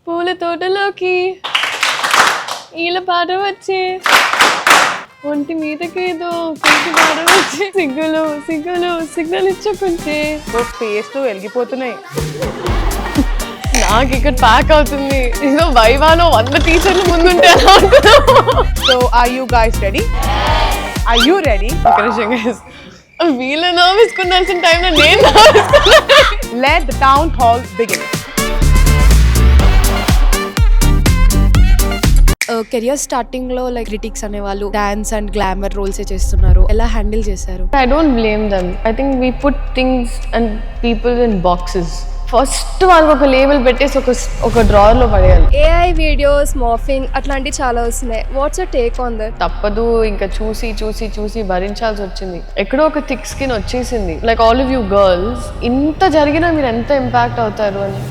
పూల తోటలోకి ఈల పాట వచ్చే ఒంటి మీదకేదో కొంచెం పాట వచ్చే సిగ్గులు సిగ్గులు సిగ్నల్ ఇచ్చకుంటే ఫేస్ లో వెలిగిపోతున్నాయి. నాకు ఇక్కడ ప్యాక్ అవుతుంది. ఏదో వైవాలో 100 టీచర్లు ముందుంటే ఎలా ఉంటుందో. So are you guys ready? Are you ready? వీళ్ళ నవ్వేసుకున్నాల్సిన టైంలో నేను నవ్వేసుకున్నాను. Let the town hall begin. Career starting లో లైక్ క్రిటిక్స్ అనేవాళ్ళు డాన్స్ అండ్ గ్లామర్ రోల్స్ చేస్తున్నారు, ఎలా హ్యాండిల్ చేశారు? I don't blame them. I think we put things and people in boxes. First వాళ్ళకి ఒక లేబుల్ పెట్టేసి ఒక డ్రావర్ లో పడేయాలి. AI వీడియోస్ మార్ఫింగ్ అట్లాంటివి చాలా వస్తున్నాయి. What's your take on that? తప్పదు, ఇంకా చూసి చూసి చూసి భరించాల్సి వచ్చింది. ఎక్కడో ఒక థిక్ స్కిన్ వచ్చేసింది. Like all of you girls, ఇంత జరిగినా మీరు ఎంత ఇంపాక్ట్ అవుతారు అని.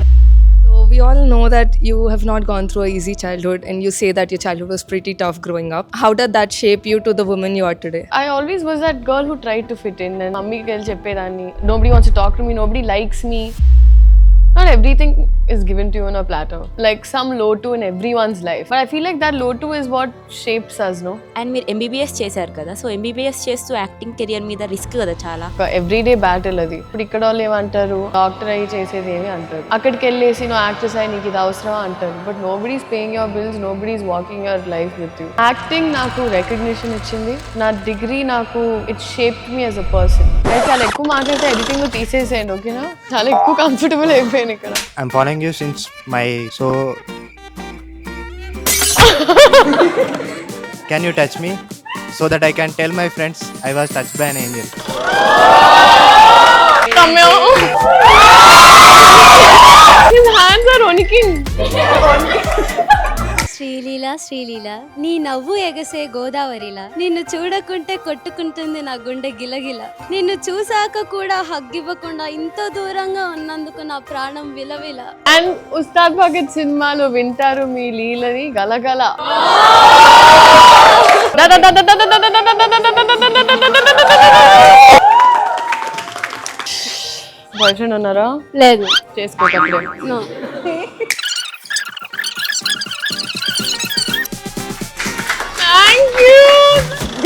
So we all know that you have not gone through an easy childhood and you say that your childhood was pretty tough growing up. How did that shape you to the woman you are today? I always was that girl who tried to fit in. And మమ్మీకి వెళ్ళి చెప్పేదాన్ని, nobody wants to talk to me, nobody likes me. Not everything is given to you on a platter. Like some lotu in everyone's life. But I feel like that lotu is what shapes us, no? And మీరు MBBS చేశారు కదా, so MBBS చేస్తూ acting career మీద risk కదా చాలా. Everyday battle అది. ఇప్పుడు ఇక్కడ వాళ్ళు ఏమంటారు, డాక్టర్ అయ్యి చేసేది ఏమి అంటారు. అక్కడికి వెళ్ళేసి నువ్వు యాక్టర్స్ అయ్యి నీకు ఇది అవసరమా అంటారు. But nobody is paying your bills, nobody is walking your life with you. Acting నాకు రికగ్నిషన్ ఇచ్చింది. నా డిగ్రీ నాకు it shaped me as a person. చాలా ఎక్కువ మాట్లాడితే ఎడిటింగ్ లో తీసేసేయండి, ఓకేనా? చాలా ఎక్కువ కంఫర్టబుల్ అయిపోయాను ఇక్కడ. I'm following you since my so can you touch me so that I can tell my friends I was touched by an angel. His hands are wnicking. Sreeleela Sreeleela నీ నవ్వు ఎగసే గోదావరిలా, నిన్ను చూడకుంటే కొట్టుకుంటుంది నా గుండె గిలగిల, నిన్ను చూసాక కూడా హగ్గివ్వకుండా ఇంత దూరంగా ఉన్నందుకు నా ప్రాణం విలవిల. అండ్ ఉస్తాద్ భగత్ సినిమాలో వింటారు మీ లీలని గలగల. బాయ్ ఫ్రెండ్ ఉన్నారా? లేదు. చేసుకోకప్పుడే.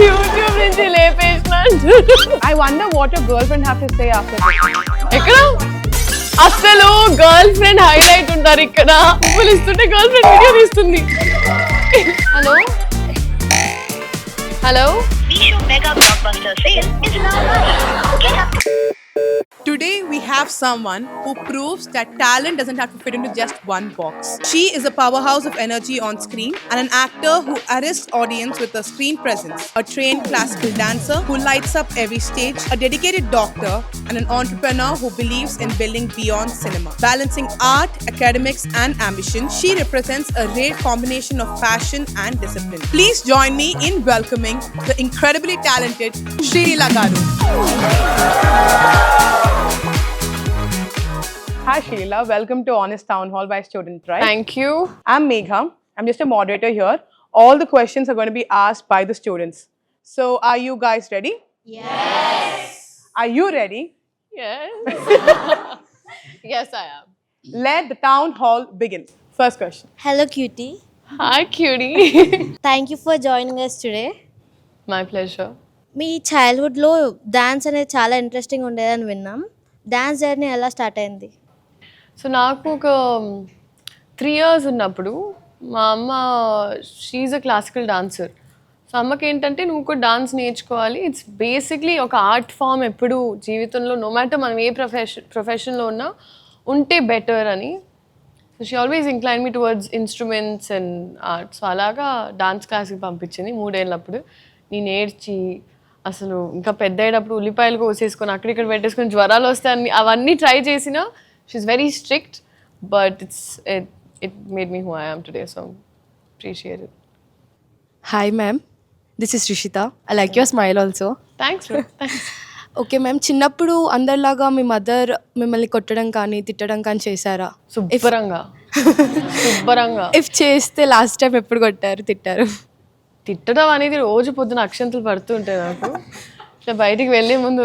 యూట్యూబ్ నుంచి లేపేసినట్టు. I wonder what your girlfriend have to say after this. ఎక్కడ అసలు గర్ల్ ఫ్రెండ్ హైలైట్ ఉంటారు ఇక్కడ. పువ్వులు ఇస్తుంటే గర్ల్ ఫ్రెండ్ వీడియో తీస్తుంది. Hello hello. Today we have someone who proves that talent doesn't have to fit into just one box. She is a powerhouse of energy on screen and an actor who arrests audience with her screen presence. A trained classical dancer who lights up every stage, a dedicated doctor and an entrepreneur who believes in building beyond cinema. Balancing art, academics and ambition, she represents a rare combination of passion and discipline. Please join me in welcoming the incredibly talented Shrila Garu. Hi Sheila, welcome to Honest Town Hall by Student Right. Thank you. I'm Megha. I'm just a moderator here. All the questions are going to be asked by the students. So are you guys ready? Yes. Are you ready? Yes, I am. Let the town hall begin. First question. Hello cutie, Hi, cutie. Thank you for joining us today. My pleasure. మీ చైల్డ్హుడ్లో dance అనేది చాలా interesting ఉండేదని విన్నాం. Dance journey ఎలా start అయింది? So నాకు ఒక 3 years ఉన్నప్పుడు మా అమ్మ, she a classical dancer. So అమ్మకి ఏంటంటే నువ్వు కూడా డాన్స్ నేర్చుకోవాలి, ఇట్స్ బేసిక్లీ ఒక ఆర్ట్ ఫామ్. ఎప్పుడు జీవితంలో నో మ్యాటర్ మనం ఏ ప్రొఫెషన్లో ఉన్నా ఉంటే బెటర్ అని. So she always incline me towards instruments and art. So అలాగా డాన్స్ క్లాస్కి పంపించింది 3 ఏళ్ళప్పుడు. నేను నేర్చి అసలు ఇంకా పెద్ద అయ్యేటప్పుడు ఉల్లిపాయలు కోసేసుకొని అక్కడిక్కడ పెట్టేసుకొని జ్వరాలు వస్తాయని అవన్నీ ట్రై చేసిన. She is very strict but it made me who I am today. So appreciate it. Hi ma'am, this is Rishita. I like your smile also. Thanks. Okay ma'am, చిన్నప్పుడు అందరిలాగా మీ మదర్ మిమ్మల్ని కొట్టడం కానీ తిట్టడం కానీ చేశారా? శుభ్రంగా. ఇఫ్ చేస్తే లాస్ట్ టైం ఎప్పుడు కొట్టారు, తిట్టారు? తిట్టడం అనేది రోజు పొద్దున అక్షంతలు పడుతుంటాయి నాకు. ఇట్లా బయటికి వెళ్ళే ముందు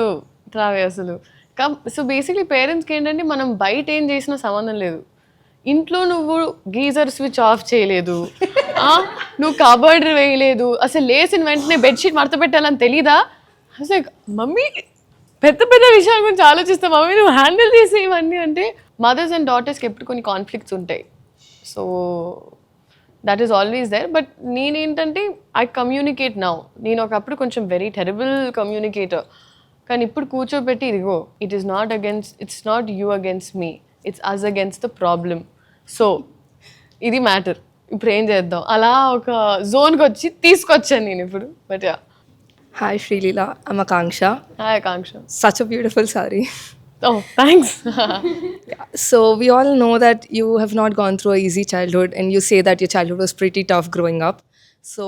రావే అసలు. సో బేసిక్లీ పేరెంట్స్కి ఏంటంటే మనం బయట ఏం చేసినా సంబంధం లేదు, ఇంట్లో నువ్వు గీజర్ స్విచ్ ఆఫ్ చేయలేదు, నువ్వు కబర్డ్ వేయలేదు, అసలు లేచిన వెంటనే బెడ్షీట్ మడత పెట్టాలని తెలీదా? అసలు మమ్మీ పెద్ద పెద్ద విషయాల గురించి ఆలోచిస్తా, మమ్మీ నువ్వు హ్యాండిల్ చేసే ఇవన్నీ అంటే. మదర్స్ అండ్ డాటర్స్కి ఎప్పుడు కొన్ని కాన్ఫ్లిక్ట్స్ ఉంటాయి, so that is always there. But నేనేంటంటే ఐ కమ్యూనికేట్ నౌ. నేను ఒకప్పుడు కొంచెం వెరీ టెరబుల్ కమ్యూనికేటర్, కానీ ఇప్పుడు కూర్చోబెట్టి ఇదిగో it is not against, it's not you against me, it's us against the problem. So ఇది మ్యాటర్, ఇప్పుడు ఏం చేద్దాం అలా ఒక జోన్కి వచ్చి తీసుకొచ్చాను నేను ఇప్పుడు. But yeah. Hi Srilila, I'm Akanksha. Hi Akanksha. Such a beautiful saree. Oh thanks. So we all know that you have not gone through an easy childhood, and you say that your childhood was pretty tough growing up. So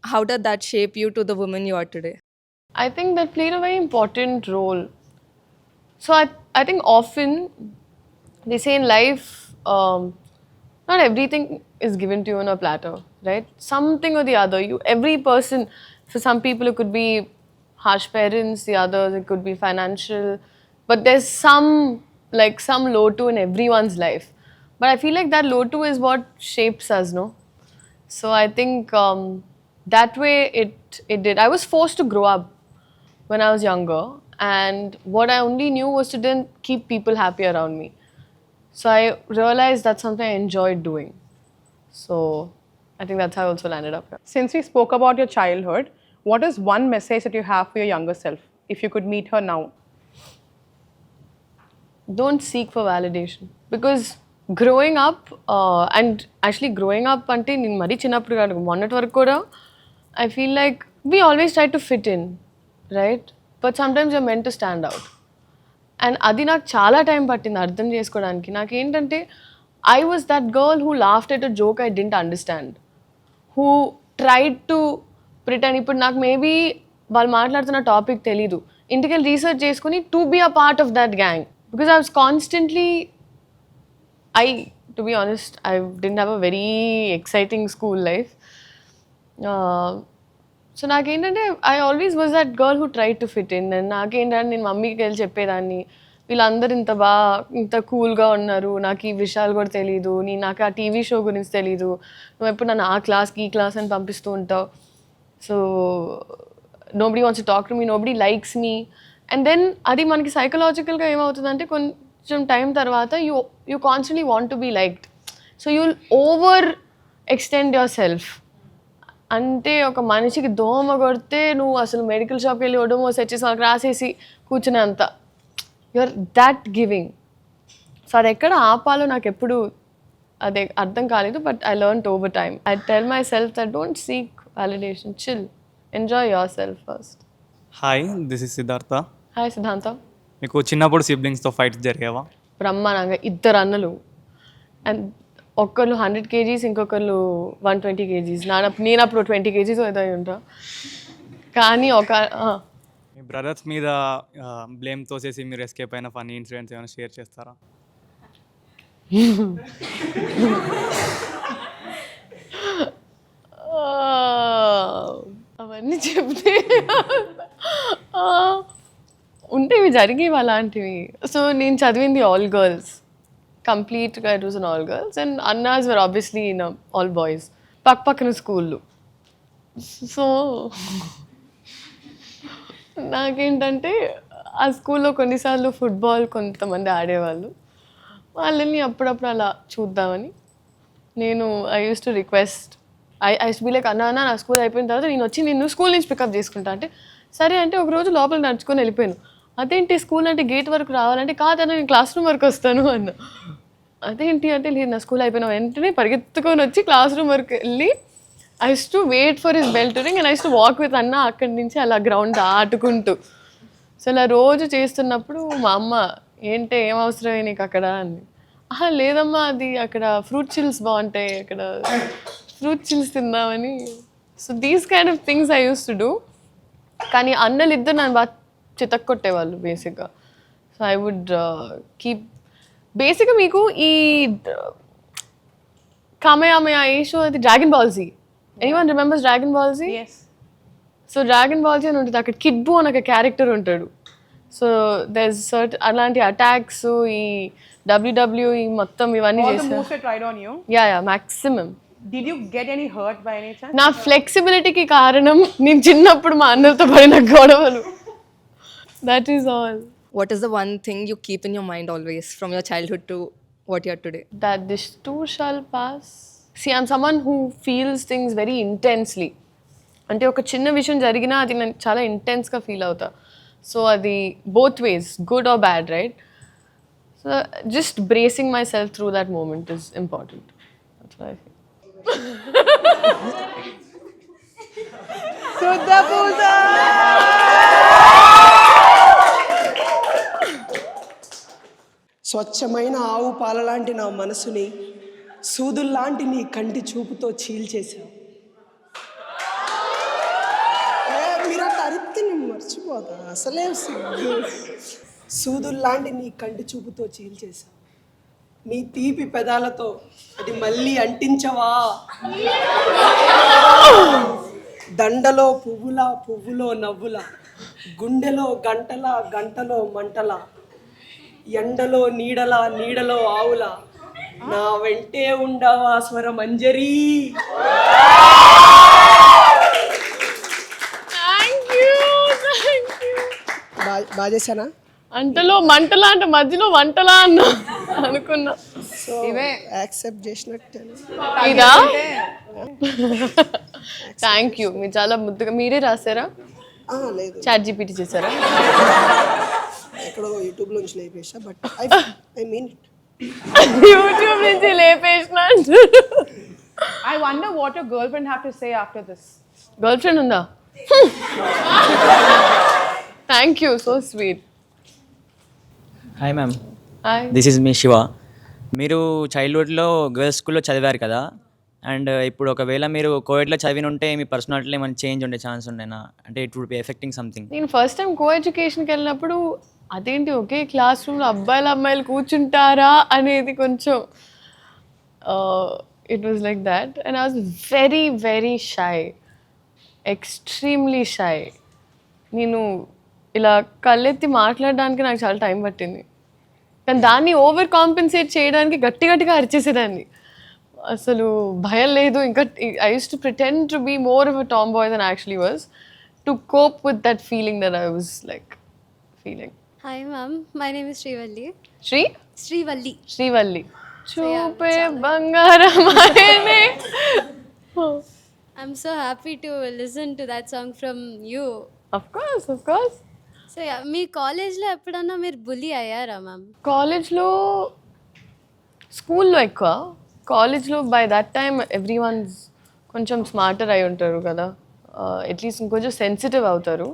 how did that shape you to the woman you are today? I think that played a very important role. So I think often they say in life, not everything is given to you on a platter, right? Something or the other. Every person, for some people it could be harsh parents, the others it could be financial, but there's some low-to in everyone's life. But I feel like that low-to is what shapes us, no? So I think that way it did. I was forced to grow up when I was younger, and what I only knew was to then keep people happy around me. So I realized that's something I enjoyed doing. So I think that's how I also landed up here. Since we spoke about your childhood, what is one message that you have for your younger self if you could meet her now? Don't seek for validation, because growing up and actually growing up ante నేను మరీ చిన్నప్పుడు కాదు, మొన్నటి వరకు కూడా I feel like we always try to fit in, right? But sometimes you're meant to stand out. And అది నాకు చాలా టైం పట్టింది అర్థం చేసుకోవడానికి. నాకేంటంటే I was that girl who laughed at a joke I didn't understand, who tried to pretend. ఇప్పుడు నాకు maybe వాళ్ళు మాట్లాడుతున్న టాపిక్ తెలీదు, ఇంటికి రీసెర్చ్ చేసుకుని to be a part of that gang, because I was constantly to be honest I didn't have a very exciting school life. So నాకేంటంటే I always was that girl who try to fit in. And నాకేంటంటే నేను మమ్మీకి వెళ్ళి చెప్పేదాన్ని, వీళ్ళందరూ ఇంత కూల్గా ఉన్నారు, నాకు ఈ విషయాలు కూడా తెలీదు, నాకు ఆ టీవీ షో గురించి తెలీదు, నువ్వు ఎప్పుడు నన్ను ఆ క్లాస్కి ఈ క్లాస్ అని పంపిస్తూ ఉంటావు. So nobody wants to talk to me, nobody likes me. And then అది మనకి సైకలాజికల్గా ఏమవుతుందంటే కొంచెం టైం తర్వాత you constantly want to be liked, so you will over extend your self. అంటే ఒక మనిషికి దోమ కొడితే నువ్వు అసలు మెడికల్ షాప్కి వెళ్ళి ఒడోమోస్ వచ్చేసి వాళ్ళకి రాసేసి కూర్చునే అంత యూఆర్ దాట్ గివింగ్. సో అది ఎక్కడ ఆపాలో నాకు ఎప్పుడు అదే అర్థం కాలేదు. But I learn over time. I tell my self that don't seek validation, chill, enjoy your self first. Hi, this is Siddhartha. Hi సిద్ధాంత. మీకు చిన్నప్పుడు సిబ్లింగ్స్తో ఫైట్స్ జరిగేవా? బ్రహ్మాండంగా 2 అన్నలు, అండ్ ఒక్కళ్ళు 100 kgs, ఇంకొకళ్ళు 120 kgs. నేను అప్పుడు 20 kgs ఏదో ఉంటా. కానీ మీ బ్రదర్స్ మీద బ్లేమ్ తోసేసి మీరు ఎస్కేప్ అయిన ఫన్నీ ఇన్సిడెంట్స్ ఏమైనా షేర్ చేస్తారా? అవన్నీ చెప్తే ఉంటేవి జరిగేవి అలాంటివి. సో నేను చదివింది ఆల్ గర్ల్స్, కంప్లీట్గా it was an all girls, and అన్నాస్ were obviously in all boys, పక్కన స్కూళ్ళు. సో నాకేంటంటే ఆ స్కూల్లో కొన్నిసార్లు ఫుట్బాల్ కొంతమంది ఆడేవాళ్ళు, వాళ్ళని అప్పుడప్పుడు అలా చూద్దామని నేను I use to request, I be like అన్న నా స్కూల్ అయిపోయిన తర్వాత నేను వచ్చి నిన్ను స్కూల్ నుంచి పికప్ చేసుకుంటా అంటే సరే అంటే ఒకరోజు లోపల నడుచుకొని వెళ్ళిపోయాను. అదేంటి స్కూల్ అంటే గేట్ వరకు రావాలంటే కాదన్నా నేను క్లాస్ రూమ్ వరకు వస్తాను అన్న. అదేంటి అంటే లేదు నా స్కూల్ అయిపోయిన వెంటనే పరిగెత్తుకొని వచ్చి క్లాస్ రూమ్ వరకు వెళ్ళి I use to wait for his bell to ring and I use to walk with అన్న అక్కడి నుంచి అలా గ్రౌండ్ ఆడుకుంటూ. సో అలా రోజు చేస్తున్నప్పుడు మా అమ్మ ఏంటి ఏం అవసరమే నీకు అక్కడ అని, లేదమ్మా అది అక్కడ ఫ్రూట్ చిల్స్ బాగుంటాయి, అక్కడ ఫ్రూట్ చిల్స్ తిందామని. So these kind of things I use to do. కానీ అన్నలు ఇద్దరు నన్ను బాగా చితక్కొట్టేవాళ్ళు బేసిక్గా. సో ఐ వుడ్ కీప్ బేసిక్గా మీకు ఈ కామయామయ ఏ షో అది dragon Ball Z, anyone remembers dragon Ball Z? Yes. So dragon Ball Z అని ఉంటుంది, అక్కడ కిడ్ బూ అని ఒక క్యారెక్టర్ ఉంటాడు. సో దెర్ అలాంటి అటాక్స్ ఈ WWE మొత్తం ఇవన్నీ All the చేశాను. moves were tried on you. Yeah maximum. Did you get any hurt by any chance? నా ఫ్లెక్సిబిలిటీకి కారణం నేను చిన్నప్పుడు మా అన్నలతో పడిన గొడవలు. That is all. What is the one thing you keep in your mind always from your childhood to what you are today? That this too shall pass. See, I'm someone who feels things very intensely. అంటే ఒక చిన్న విషయం జరిగినా అది నేను చాలా ఇంటెన్స్గా feel అవుతా. సో అది both ways, good or bad, right? So just bracing my self through that moment is important. That's what I feel. Sudha Pooja! స్వచ్ఛమైన ఆవు పాలలాంటి నా మనసుని సూదుల్లాంటి నీ కంటి చూపుతో చీల్చేశావు. మీరు అట్లా అరిస్తే నేను మర్చిపోతా, అసలే సిగ్గు. సూదుల్లాంటి నీ కంటి చూపుతో చీల్చేశావు. నీ తీపి పెదాలతో అది మళ్ళీ అంటించవా? దండలో పువ్వులా, పువ్వులో నవ్వులా, గుండెలో గంటలా, గంటలో మంటలా, ఎండలో నీడలా, నీడలో ఆవులా, నా వెంటే ఉండవా స్వరమంజరి. బాగా చేశానా? అంటలో మంటలా అంటే మధ్యలో వంటలా అన్నా అనుకున్నా. సో యాక్సెప్ట్ చేసినట్టే. ఇదా? Thank you. మీరు చాలా ముద్దుగా మీరే రాసారా? లేదు, చాట్ జీపీటీ చేశారా? ఎక్కడో యూట్యూబ్ నుంచి లేపేసా, but I mean it. YouTube నుంచి లేపేసిన. I wonder what your girlfriend have to say after this. Girl friend ఉందా? Thank you, so sweet. Hi ma'am, hi. This is me Shiva. మీరు చైల్డ్హుడ్లో గర్ల్స్ స్కూల్లో చదివారు కదా, అండ్ ఇప్పుడు ఒకవేళ మీరు కోవిడ్లో చదివిన ఉంటే మీ పర్సనాలిటీలో ఏమైనా చేంజ్ ఉండే ఛాన్స్ ఉండేనా? అంటే it would be affecting something. నేను ఫస్ట్ టైం కో ఎడ్యుకేషన్కి వెళ్ళినప్పుడు అదేంటి ఒకే క్లాస్ రూమ్లో అబ్బాయిలు అమ్మాయిలు కూర్చుంటారా అనేది కొంచెం it was like that. And I was very very shy, extremely shy. నేను ఇలా కళ్ళెత్తి మాట్లాడడానికి నాకు చాలా టైం పట్టింది, కానీ దాన్ని ఓవర్ కాంపెన్సేట్ చేయడానికి గట్టి గట్టిగా అరిచేసేదాన్ని. అసలు భయం లేదు. ఇంకా I use to pretend to be more of a tomboy then actually was, to cope with that feeling that I was like feeling. Hi ma'am, my name is Srivalli. Srivalli. Srivalli. చూపే బంగారమాయనే. I'm so happy to listen to that song from you. Of course. So మీ కాలేజ్లో ఎప్పుడన్నా మీరు bully అయ్యారా ma'am? కాలేజ్లో, స్కూల్లో ఎక్కువ. కాలేజ్లో by that time every once కొంచెం స్మార్టర్ అయి ఉంటారు కదా, అట్లీస్ట్ ఇంకొంచెం సెన్సిటివ్ అవుతారు.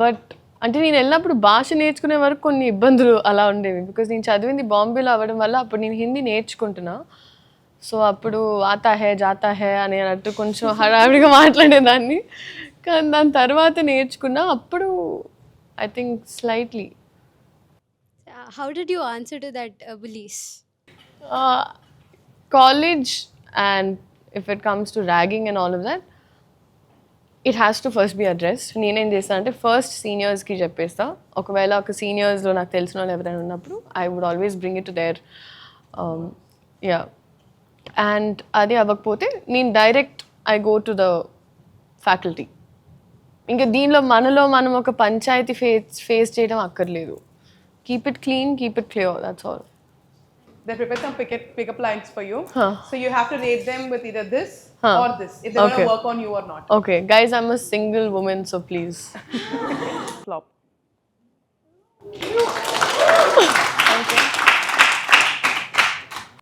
బట్ అంటే నేను వెళ్ళినప్పుడు భాష నేర్చుకునే వరకు కొన్ని ఇబ్బందులు అలా ఉండేవి, బికాజ్ నేను చదివింది బాంబేలో అవ్వడం వల్ల అప్పుడు నేను హిందీ నేర్చుకుంటున్నా. సో అప్పుడు ఆతా హే జాతా హే అని అన్నట్టు కొంచెం హడావిడిగా మాట్లాడేదాన్ని. కానీ దాని తర్వాత నేర్చుకున్నా, అప్పుడు I think slightly. How did you answer to that bullies? College, and if it comes to ragging and all of that, it has to first be addressed. నేనేం చేస్తాను అంటే ఫస్ట్ సీనియర్స్కి చెప్పేస్తా. ఒకవేళ ఒక సీనియర్స్లో నాకు తెలిసిన వాళ్ళు ఎవరైనా ఉన్నప్పుడు I would always bring it to there. Yeah, and అది అవ్వకపోతే నేను direct I go to the faculty. ఇంకా దీనిలో మనలో మనం ఒక పంచాయతీ ఫేస్ చేయడం అక్కర్లేదు. Keep it clean, keep it clear, that's all. They prepared some pick-up lines for you. So you have to rate them with either this or this, if they're going to work on you or not. Okay, guys, I'm a single woman, so please. Flop.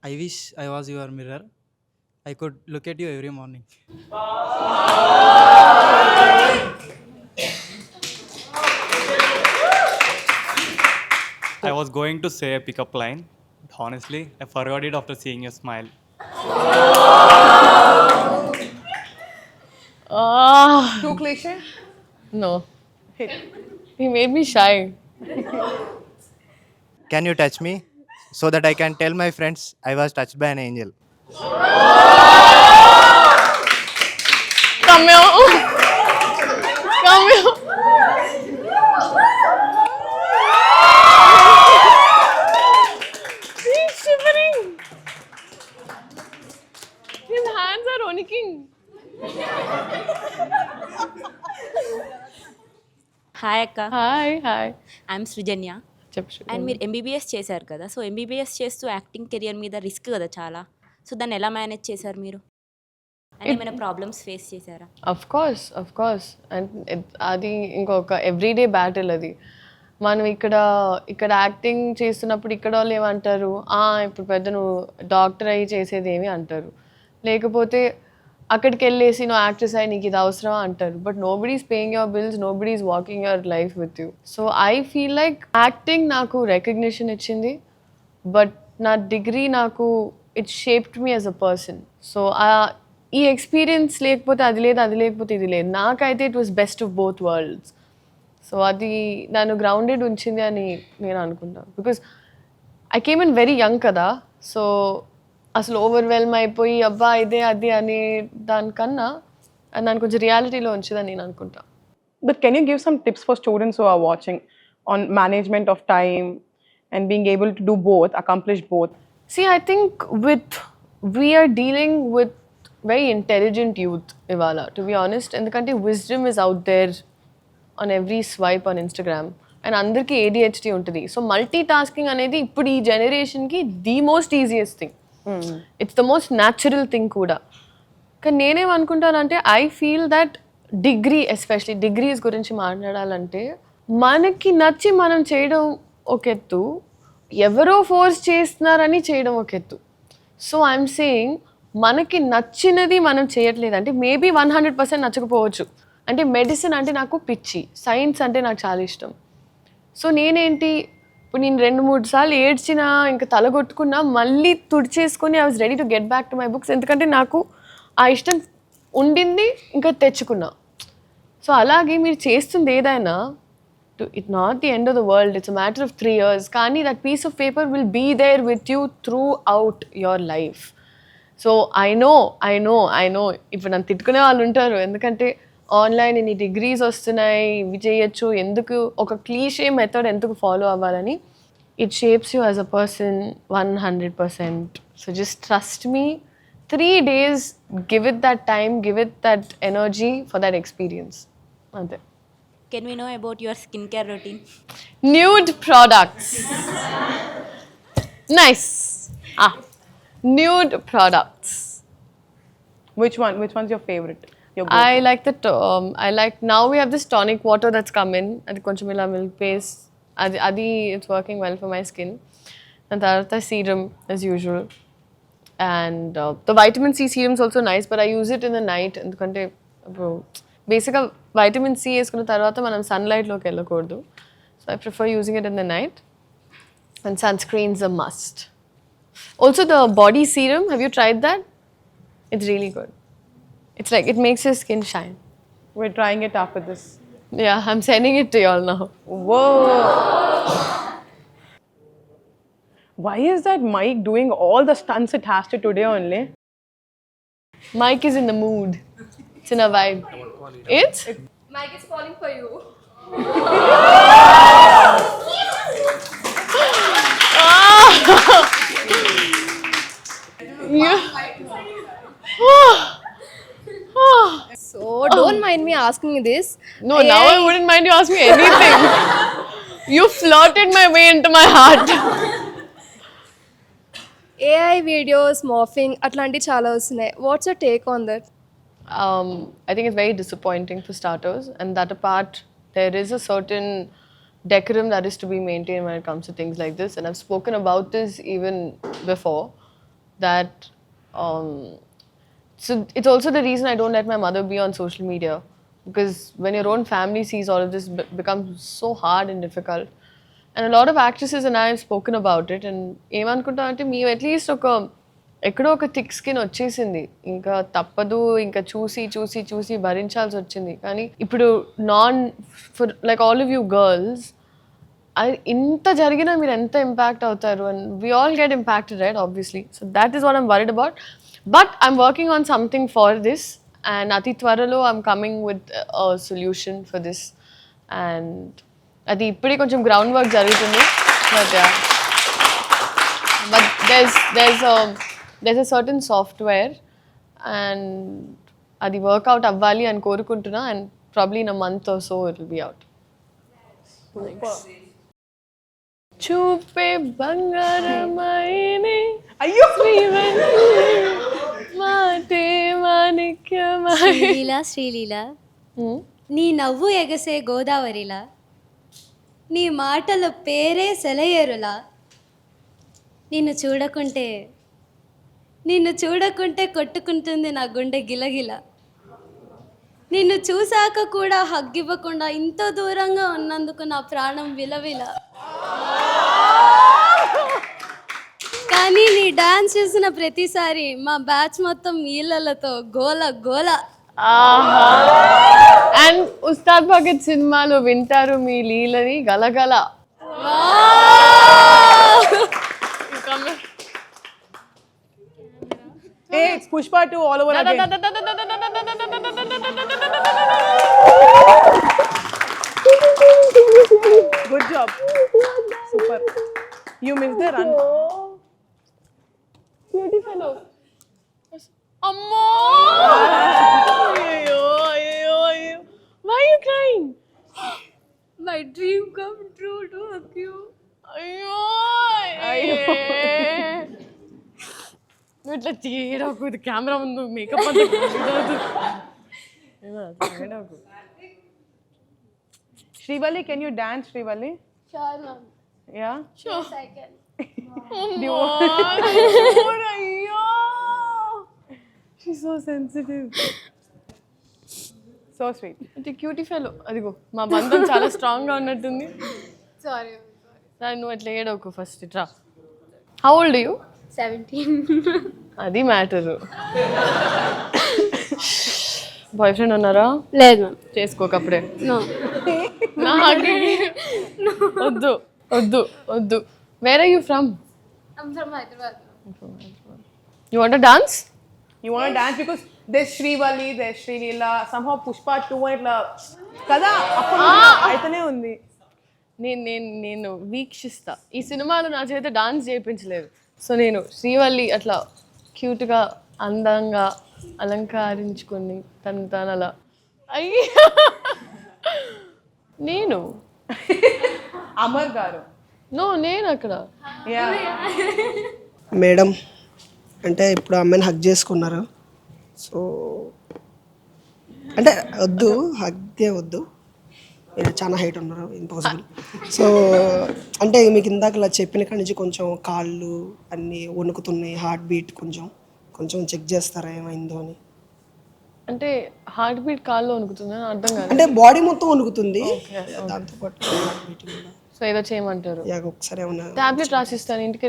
I wish I was your mirror. I could look at you every morning. I was going to say a pickup line, but honestly, I forgot it after seeing your smile. Too cliche? No. Hit. He made me shy. Can you touch me so that I can tell my friends I was touched by an angel? Come here. Come here. అక్క. Hi I'm Srujanya. చెప్పు. And మీరు MBBS చేశారు కదా, so MBBS చేస్తూ acting career మీద risk కదా చాలా. So దాన్ని ఎలా మేనేజ్ చేశారు మీరు? అండ్ ఏమైనా ప్రాబ్లమ్స్ ఫేస్ చేశారా? అఫ్ కోర్స్ అండ్ అది ఇంకొక ఎవ్రీడే బ్యాటిల్ అది. మనం ఇక్కడ యాక్టింగ్ చేస్తున్నప్పుడు ఇక్కడ వాళ్ళు ఏమంటారు, ఇప్పుడు పెద్ద నువ్వు డాక్టర్ అయ్యి చేసేది ఏమి అంటారు, లేకపోతే అక్కడికి వెళ్ళేసి నువ్వు యాక్ట్రెస్ అయ్యి నీకు ఇది అవసరమా అంటారు. But nobody is paying your bills, nobody is walking your life with you. So I feel like acting నాకు రికగ్నిషన్ ఇచ్చింది, బట్ నా డిగ్రీ నాకు it shaped me as a person. So ఈ ఎక్స్పీరియన్స్ లేకపోతే అది లేదు, అది లేకపోతే ఇది లేదు. నాకైతే it was best of both worlds. So అది నన్ను గ్రౌండెడ్ ఉంచింది అని నేను అనుకుంటాను. Because I came in very young కదా, సో అసలు ఓవర్వెల్మ్ అయిపోయి అబ్బా ఇదే అది అనే దానికన్నా అది నన్ను కొంచెం రియాలిటీలో ఉంచిందని నేను అనుకుంటాను. But can you give some tips for students who are watching on management of time and being able to do both, accomplish both? See, I think we are dealing with very intelligent youth ivala, to be honest. ఎందుకంటే wisdom is out there on every swipe on Instagram. And అందరికీ ADHD ఉంటుంది. So multi tasking అనేది ఇప్పుడు ఈ జనరేషన్కి the most easiest thing. It's the most natural thing కూడా. కానీ నేనేమనుకుంటానంటే I feel that especially degrees గురించి మాట్లాడాలంటే మనకి నచ్చి మనం చేయడం ఒక ఎత్తు, ఎవరో ఫోర్స్ చేస్తున్నారని చేయడం ఒక ఎత్తు. సో ఐఎమ్ సేయింగ్ మనకి నచ్చినది మనం చేయట్లేదు అంటే మేబీ 100% నచ్చకపోవచ్చు. అంటే మెడిసిన్ అంటే నాకు పిచ్చి, సైన్స్ అంటే నాకు చాలా ఇష్టం. సో నేనేంటి ఇప్పుడు నేను 2-3 సార్లు ఏడ్చినా ఇంకా తలగొట్టుకున్నా మళ్ళీ తుడిచేసుకొని I was ready to get back to my books. ఎందుకంటే నాకు ఆ ఇష్టం ఉండింది, ఇంకా తెచ్చుకున్నా. సో అలాగే మీరు చేస్తుంది ఏదైనా it not the end of the world, it's a matter of 3 years. కానీ that piece of paper will be there with you throughout your life. So I know ఇప్పుడు నన్ను తిట్టుకునే వాళ్ళు ఉంటారు, ఎందుకంటే ఆన్లైన్ ఇన్ని డిగ్రీస్ వస్తున్నాయి, ఇవి చేయొచ్చు, ఎందుకు ఒక క్లీషే మెథడ్ ఎందుకు ఫాలో అవ్వాలని. It shapes you as a person 100%. So just trust me, 3 days, give it that time, give it that energy for that experience. అంతే. Can we know about your skin care routine? Nude products. Nice. Nude products. Which one's your favorite? I like now we have this tonic water that's come in. Adi koncham ila milk paste. Adi it's working well for my skin. And tarvata serum as usual. And the vitamin C serum is also nice, but I use it in the night. ఎందుకంటే బేసిక్గా vitamin C వేసుకున్న తర్వాత మనం సన్లైట్లోకి వెళ్ళకూడదు. So I prefer using it in the night. And sunscreen's a must. Also the body serum, have you tried that? It's really good. It's like it makes your skin shine. We're trying it after this. Yeah, I'm sending it to y'all now. Whoa! Why is that Mike doing all the stunts it has to today only? Mike is in the mood. It's in a vibe. It's? Mike is falling for you. So don't mind me asking you this. No, now I wouldn't mind you ask me anything. You flirted my way into my heart. AI videos, morphing, atlanti chala vasunayi. What's your take on that? I think it's very disappointing for starters, and that apart, there is a certain decorum that is to be maintained when it comes to things like this. And I've spoken about this even before, that so it's also the reason I don't let my mother be on social media, because when your own family sees all of this, becomes so hard and difficult. And a lot of actresses and I have spoken about it, and ఏమనుకుంటా అంటే మేము at least ఎక్కడో ఒక thick skin వచ్చేసింది, ఇంకా తప్పదు, ఇంకా చూసి భరించాల్సి వచ్చింది. కానీ ఇప్పుడు for like all of you girls, ఇంత జరిగినా మీరు ఎంత ఇంపాక్ట్ అవుతారు, and we all get impacted, right? Obviously. So that is what I'm worried about. But I'm working on something for this, and Ati Twaralo I'm coming with a solution for this, and adi ippudi koncham groundwork jarugutundi, but yeah, but there's a certain software, and adi work out avvali and korukuntunna, and probably in a month or so it will be out. చూపే బంగారమైనే అయ్యో మాటే మాణిక్యమై. శ్రీలీల శ్రీలీల నీ నవ్వు ఎగసే గోదావరిలా, నీ మాటల పేరే సెలయేరులా, నిన్ను చూడకుంటే కొట్టుకుంటుంది నా గుండె గిలగిల. నిన్ను చూశాక కూడా హగ్గివ్వకుండా ఇంత దూరంగా ఉన్నందుకు నా ప్రాణం విలవిల. కానీ నీ డాన్స్ చూసిన ప్రతిసారి మా బ్యాచ్ మొత్తం ఈలలతో గోల గోల. అండ్ ఉస్తాద్ భగత్ సినిమాలో వింటారు మీ లీలని గలగల. Hey, it's Pushpa 2 all over again. Good job. Super. You missed the run. Beauty fellow. అమ్మో! అయ్యో అయ్యో అయ్యో. Why are you crying? My dream come true to hug you. అయ్యో అయ్యో. నువ్వు ఇట్లా చేయడానికి ఇది కెమెరా ముందు మేకప్ అంతా చేయడానికి. Srivalli, can you dance, Srivalli? Sure, ma'am. Yeah? Yes, I can. అయ్యో. She's so sensitive. So sweet. అంటే క్యూటీ ఫెలో. అదిగో మా బంధం చాలా స్ట్రాంగ్గా ఉన్నట్టుంది. Sorry. నువ్వు అట్లా ఏడవకు ఫస్ట్ ఇట్రా. How old you? 17. అది మ్యాటరు. బాయ్ ఫ్రెండ్ ఉన్నారా? లేదు మ్యామ్. చేసుకోకప్పుడే. నో. వద్దు వద్దు వద్దు. Where are you from? I'm from Hyderabad. You want dance? You want to dance because there's Srivalli, there's Srileela, somehow Pushpa 2 అని ఇట్లా కదా అప్పుడు అయితేనే ఉంది. నేను వీక్షిస్తా. ఈ సినిమాలో నా చేత డాన్స్ చేయించలేదు. సో నేను శ్రీవల్లి అట్లా క్యూట్గా అందంగా అలంకరించుకొని తను అలా అయ్యా నేను అమర్ గారు నేను అక్కడ మేడం అంటే ఇప్పుడు అమ్మాయిని హగ్ చేసుకున్నారు. సో అంటే వద్దు, హగ్గే వద్దు, మీరు చాలా హైట్ ఉన్నారు, ఇంపాసిబుల్. సో అంటే మీకు ఇందాక ఇలా చెప్పిన కాడి నుంచి కొంచెం కాళ్ళు అన్నీ వణుకుతున్నాయి, హార్ట్ బీట్ కొంచెం చెక్ చేస్తారా ఏమైందో అని. అంటే హార్ట్ బీట్ కాల్లో వణుకుతుందని అర్థం కాదు. అంటే బాడీ మొత్తం వణుకుతుంది, దాంతోపాటు హార్ట్ బీట్ కూడా. సో ఏదో చేయమంటారు. ఒకసారి ఏమన్నా టాబ్లెట్ రాసిస్తాను, ఇంటికి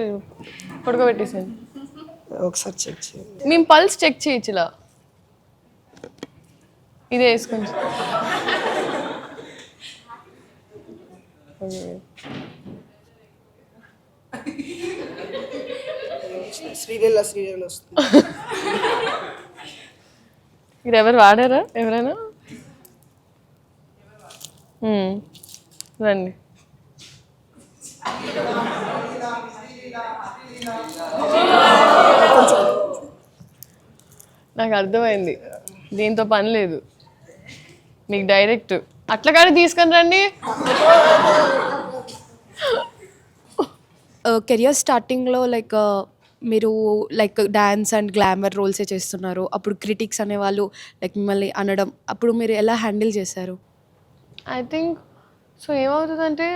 పడుకోబెట్టేసాను. ఒకసారి చెక్ చేయండి. మేము పల్స్ చెక్ చేయొచ్చు ఇలా. ఇదే వేసుకొని శ్రీలీల వస్తుంది. ఇది ఎవరు వాడారా ఎవరైనా? రండి. నాకు అర్థమైంది, దీంతో పని లేదు, మీకు డైరెక్ట్ అట్లా కానీ తీసుకొని రండి. కెరియర్ స్టార్టింగ్లో మీరు డాన్స్ అండ్ గ్లామర్ రోల్సే చేస్తున్నారు. అప్పుడు క్రిటిక్స్ అనేవాళ్ళు మిమ్మల్ని అనడం, అప్పుడు మీరు ఎలా హ్యాండిల్ చేశారు? ఐ థింక్ సో ఏమవుతుందంటే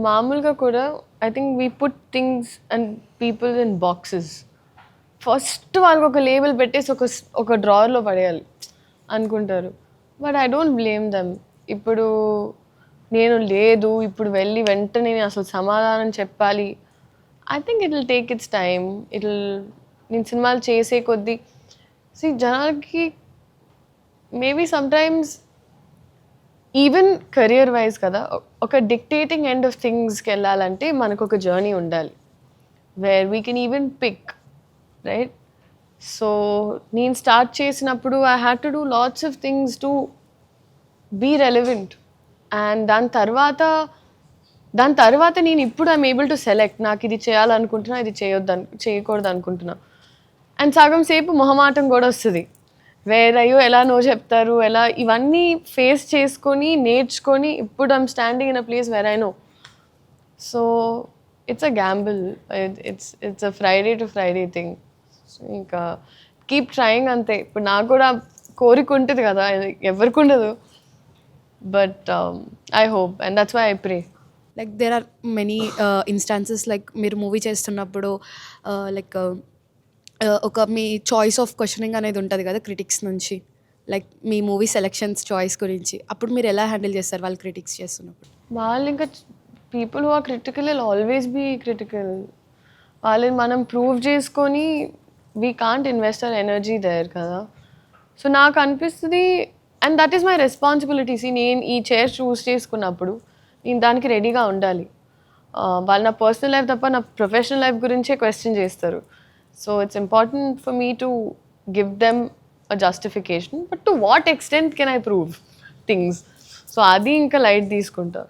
మామూలుగా కూడా I think we put things and people in boxes. First వాళ్ళకి ఒక లేబుల్ పెట్టేసి ఒక డ్రావర్లో పడేయాలి అనుకుంటారు. But I don't blame them. ఇప్పుడు నేను లేదు, ఇప్పుడు వెళ్ళి వెంటనే నేను అసలు సమాధానం చెప్పాలి. I think it will take its time. నేను సినిమాలు చేసే కొద్దీ జనాలకి maybe sometimes even career wise కదా, ఒక డిక్టేటింగ్ ఎండ్ ఆఫ్ థింగ్స్కి వెళ్ళాలంటే మనకు ఒక జర్నీ ఉండాలి where we can even pick, right? So నేను స్టార్ట్ చేసినప్పుడు I had to do lots of things to be relevant. And దాని తర్వాత నేను ఇప్పుడు ఐమ్ ఏబుల్ టు సెలెక్ట్, నాకు ఇది చేయాలనుకుంటున్నా, ఇది చేయకూడదు అనుకుంటున్నా. అండ్ సగం సేపు మొహమాటం కూడా వస్తుంది. వేర్ అయ్యో ఎలా నో చెప్తారు, ఎలా ఇవన్నీ ఫేస్ చేసుకొని నేర్చుకొని ఇప్పుడు I'm standing in a place where I know. So it's a gamble, it's a Friday to Friday thing. ఇంకా కీప్ ట్రయింగ్ అంతే. ఇప్పుడు నాకు కూడా కోరిక ఉంటుంది కదా, ఎవరికి ఉండదు. But I hope and that's why I pray. Like there are many instances like మీరు మూవీ చేస్తున్నప్పుడు లైక్ ఒక మీ చాయిస్ ఆఫ్ క్వశ్చనింగ్ అనేది ఉంటుంది కదా క్రిటిక్స్ నుంచి, లైక్ మీ మూవీ సెలెక్షన్స్ చాయిస్ గురించి. అప్పుడు మీరు ఎలా హ్యాండిల్ చేస్తారు వాళ్ళు క్రిటిక్స్ చేస్తున్నప్పుడు? వాళ్ళు ఇంకా people who are critical will always be critical. వాళ్ళని మనం ప్రూవ్ చేసుకొని we can't invest our energy there కదా. సో నాకు అనిపిస్తుంది and that is my responsibilities. నేను ఈ చైర్ చూస్ చేసుకున్నప్పుడు నేను దానికి రెడీగా ఉండాలి. వాళ్ళు నా పర్సనల్ లైఫ్ తప్ప నా ప్రొఫెషనల్ లైఫ్ గురించే క్వశ్చన్ చేస్తారు. So it's important for me to give them a justification, but to what extent can I prove things. So అది ఇంకా లైట్ తీసుకుంటా.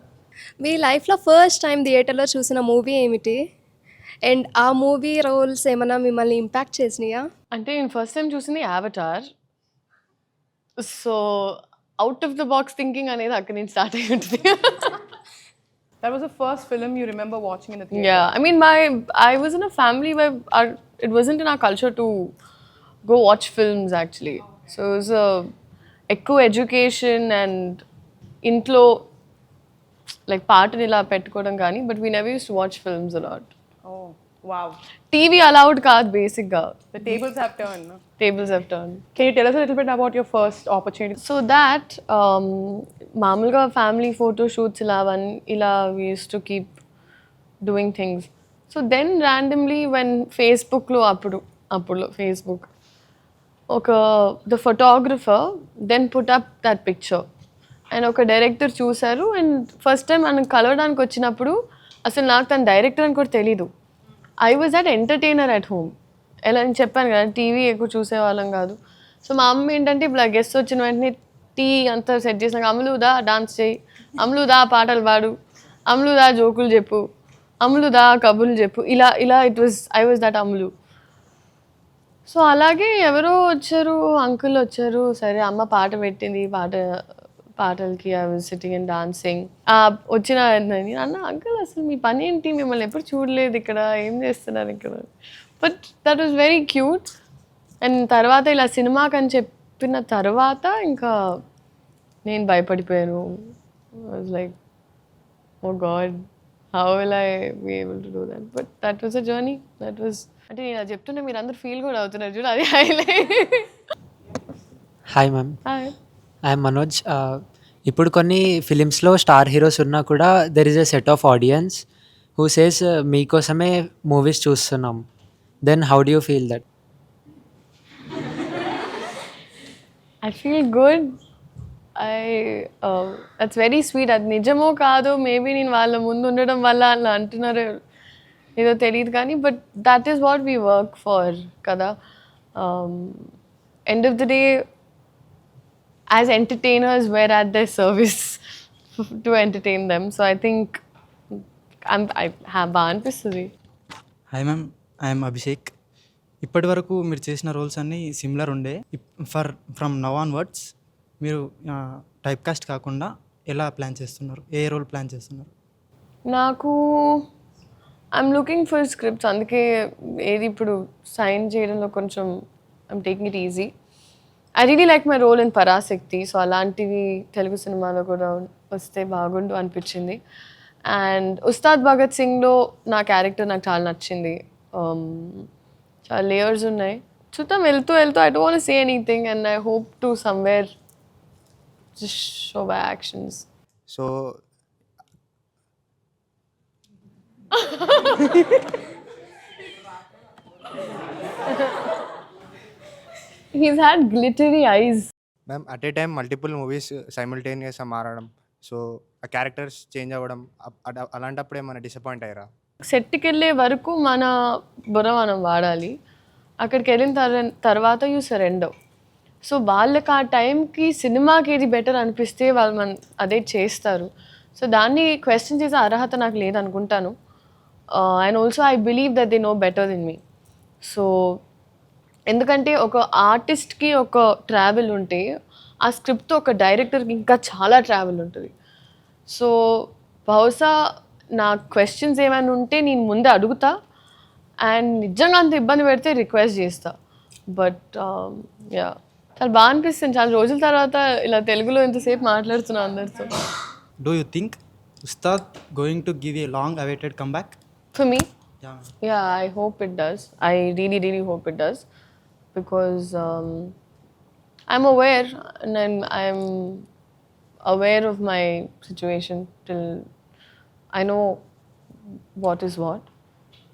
మీ లైఫ్లో ఫస్ట్ టైం థియేటర్లో చూసిన మూవీ ఏమిటి? అండ్ ఆ మూవీ రోల్స్ ఏమైనా మిమ్మల్ని ఇంపాక్ట్ చేసినాయా? అంటే నేను ఫస్ట్ టైం చూసింది Avatar. So out of the box thinking అనేది అక్కడి నుంచి స్టార్ట్ అయ్యి ఉంటుంది. That was the first film you remember watching in the theater? Yeah, I mean, I was in a family where it wasn't in our culture to go watch films actually. So it was a ఎక్కువ education and ఇంట్లో like పాటని ఇలా పెట్టుకోవడం కానీ, but we never use to watch films a lot. Oh, wow. TV allowed కాదు బేసిక్గా. The tables have turned, no? Tables have turned. Can you tell us a little bit about your first opportunity? So that మామూలుగా family photo shoots ఇలా we use to keep doing things. So then randomly when ఫేస్బుక్లో అప్పుడు Facebook the photographer then put up that picture and ఒక director చూశారు. And first time మనం కలవడానికి వచ్చినప్పుడు అసలు నాకు తను డైరెక్టర్ అని కూడా తెలీదు. I was that entertainer at home. ఎలా అని చెప్పాను కదా, టీవీ ఎక్కువ చూసేవాళ్ళం కాదు. సో మా అమ్మ ఏంటంటే ఇప్పుడు గెస్ట్ వచ్చిన వెంటనే టీ అంతా సెట్ చేసినాక అమ్ములుదా డాన్స్ చేయి, అమ్ములుదా పాటలు పాడు, అమ్ములుదా జోకులు చెప్పు, అమ్ములుదా కబుర్లు చెప్పు, ఇలా I was that Ammulu. So అలాగే ఎవరో వచ్చారు, అంకుల్ వచ్చారు. సరే అమ్మ పాట పెట్టింది, పాటలకి I was sitting and dancing. వచ్చిన అన్న అంకుల్ అసలు మీ పని ఏంటి, మిమ్మల్ని ఎప్పుడు చూడలేదు ఇక్కడ, ఏం చేస్తున్నారు ఇక్కడ. But that was very cute. And తర్వాత ఇలా సినిమాకి అని చెప్పిన తర్వాత ఇంకా నేను భయపడిపోయాను. I was like oh God, how will I be able to do that. But that was a journey. That was అంటే నేను అది చెప్తుంటే మీరు అందరు ఫీల్ కూడా అవుతున్నారు చూడు, అది highlight. Hi ma'am, hi. I'm Manoj. ఇప్పుడు కొన్ని ఫిలిమ్స్లో స్టార్ హీరోస్ ఉన్నా కూడా there is a set of audience who says మీకోసమే మూవీస్ చూస్తున్నాం. Then how do you feel that? I feel good. That's very sweet. అది నిజమో కాదో మేబీ నేను వాళ్ళ ముందు ఉండడం వల్ల అలా అంటున్నారు ఏదో తెలియదు కానీ, but that is what we work for కదా. End of the day as entertainers we're at the service to entertain them. So I think బాగా అనిపిస్తుంది. Hi ma'am, I'm Abhishek. ఇప్పటి వరకు మీరు చేసిన రోల్స్ అన్నీ సిమిలర్ ఉండే. ఫ్రమ్ నవ్ ఆన్వర్డ్స్ మీరు టైప్ కాస్ట్ కాకుండా ఎలా ప్లాన్ చేస్తున్నారు, ఏ రోల్ ప్లాన్ చేస్తున్నారు? నాకు ఐఎమ్ లుకింగ్ ఫర్ స్క్రిప్ట్స్, అందుకే ఏది ఇప్పుడు సైన్ చేయడంలో కొంచెం I'm taking it easy. I really like my role in Parasakthi. So అలాంటివి తెలుగు సినిమాలో కూడా వస్తే బాగుండు అనిపించింది. అండ్ ఉస్తాద్ భగత్ సింగ్లో నా క్యారెక్టర్ నాకు చాలా నచ్చింది. చాలా లేయర్స్ ఉన్నాయి. చూద్దాం వెళ్తూ I don't want to say anything and I hope to somewhere just show by actions. So He's had glittery eyes. Ma'am, at a time multiple movies సైమిల్టేనియస్గా మారడం, సో ఆ క్యారెక్టర్స్ చేంజ్ అవ్వడం, అలాంటప్పుడు ఏమైనా డిసప్పాయింట్ అయ్యారా? సెట్కి వెళ్ళే వరకు మన బుర్ర మనం వాడాలి. అక్కడికి వెళ్ళిన తర్వాత యూ సరెండర్. సో వాళ్ళకి ఆ టైంకి సినిమాకి ఏది బెటర్ అనిపిస్తే వాళ్ళు అదే చేస్తారు. సో దాన్ని క్వశ్చన్ చేసే అర్హత నాకు లేదనుకుంటాను. And also I believe that they know better then me. So ఎందుకంటే ఒక ఆర్టిస్ట్కి ఒక ట్రావెల్ ఉంటే ఆ స్క్రిప్ట్తో ఒక డైరెక్టర్కి ఇంకా చాలా ట్రావెల్ ఉంటుంది. సో బహుశా నా క్వశ్చన్స్ ఏమైనా ఉంటే నేను ముందే అడుగుతా అండ్ నిజంగా అంత ఇబ్బంది పెడితే రిక్వెస్ట్ చేస్తా. బట్ యా చాలా బాగా అనిపిస్తుంది చాలా రోజుల తర్వాత ఇలా తెలుగులో ఎంతసేపు మాట్లాడుతున్నా అందరితో. Do you think Ustaad going to give a long awaited comeback? For me, Yeah. yeah, I hope it does. I really, really hope it does because I'm aware and I'm aware of my situation till I know what is what.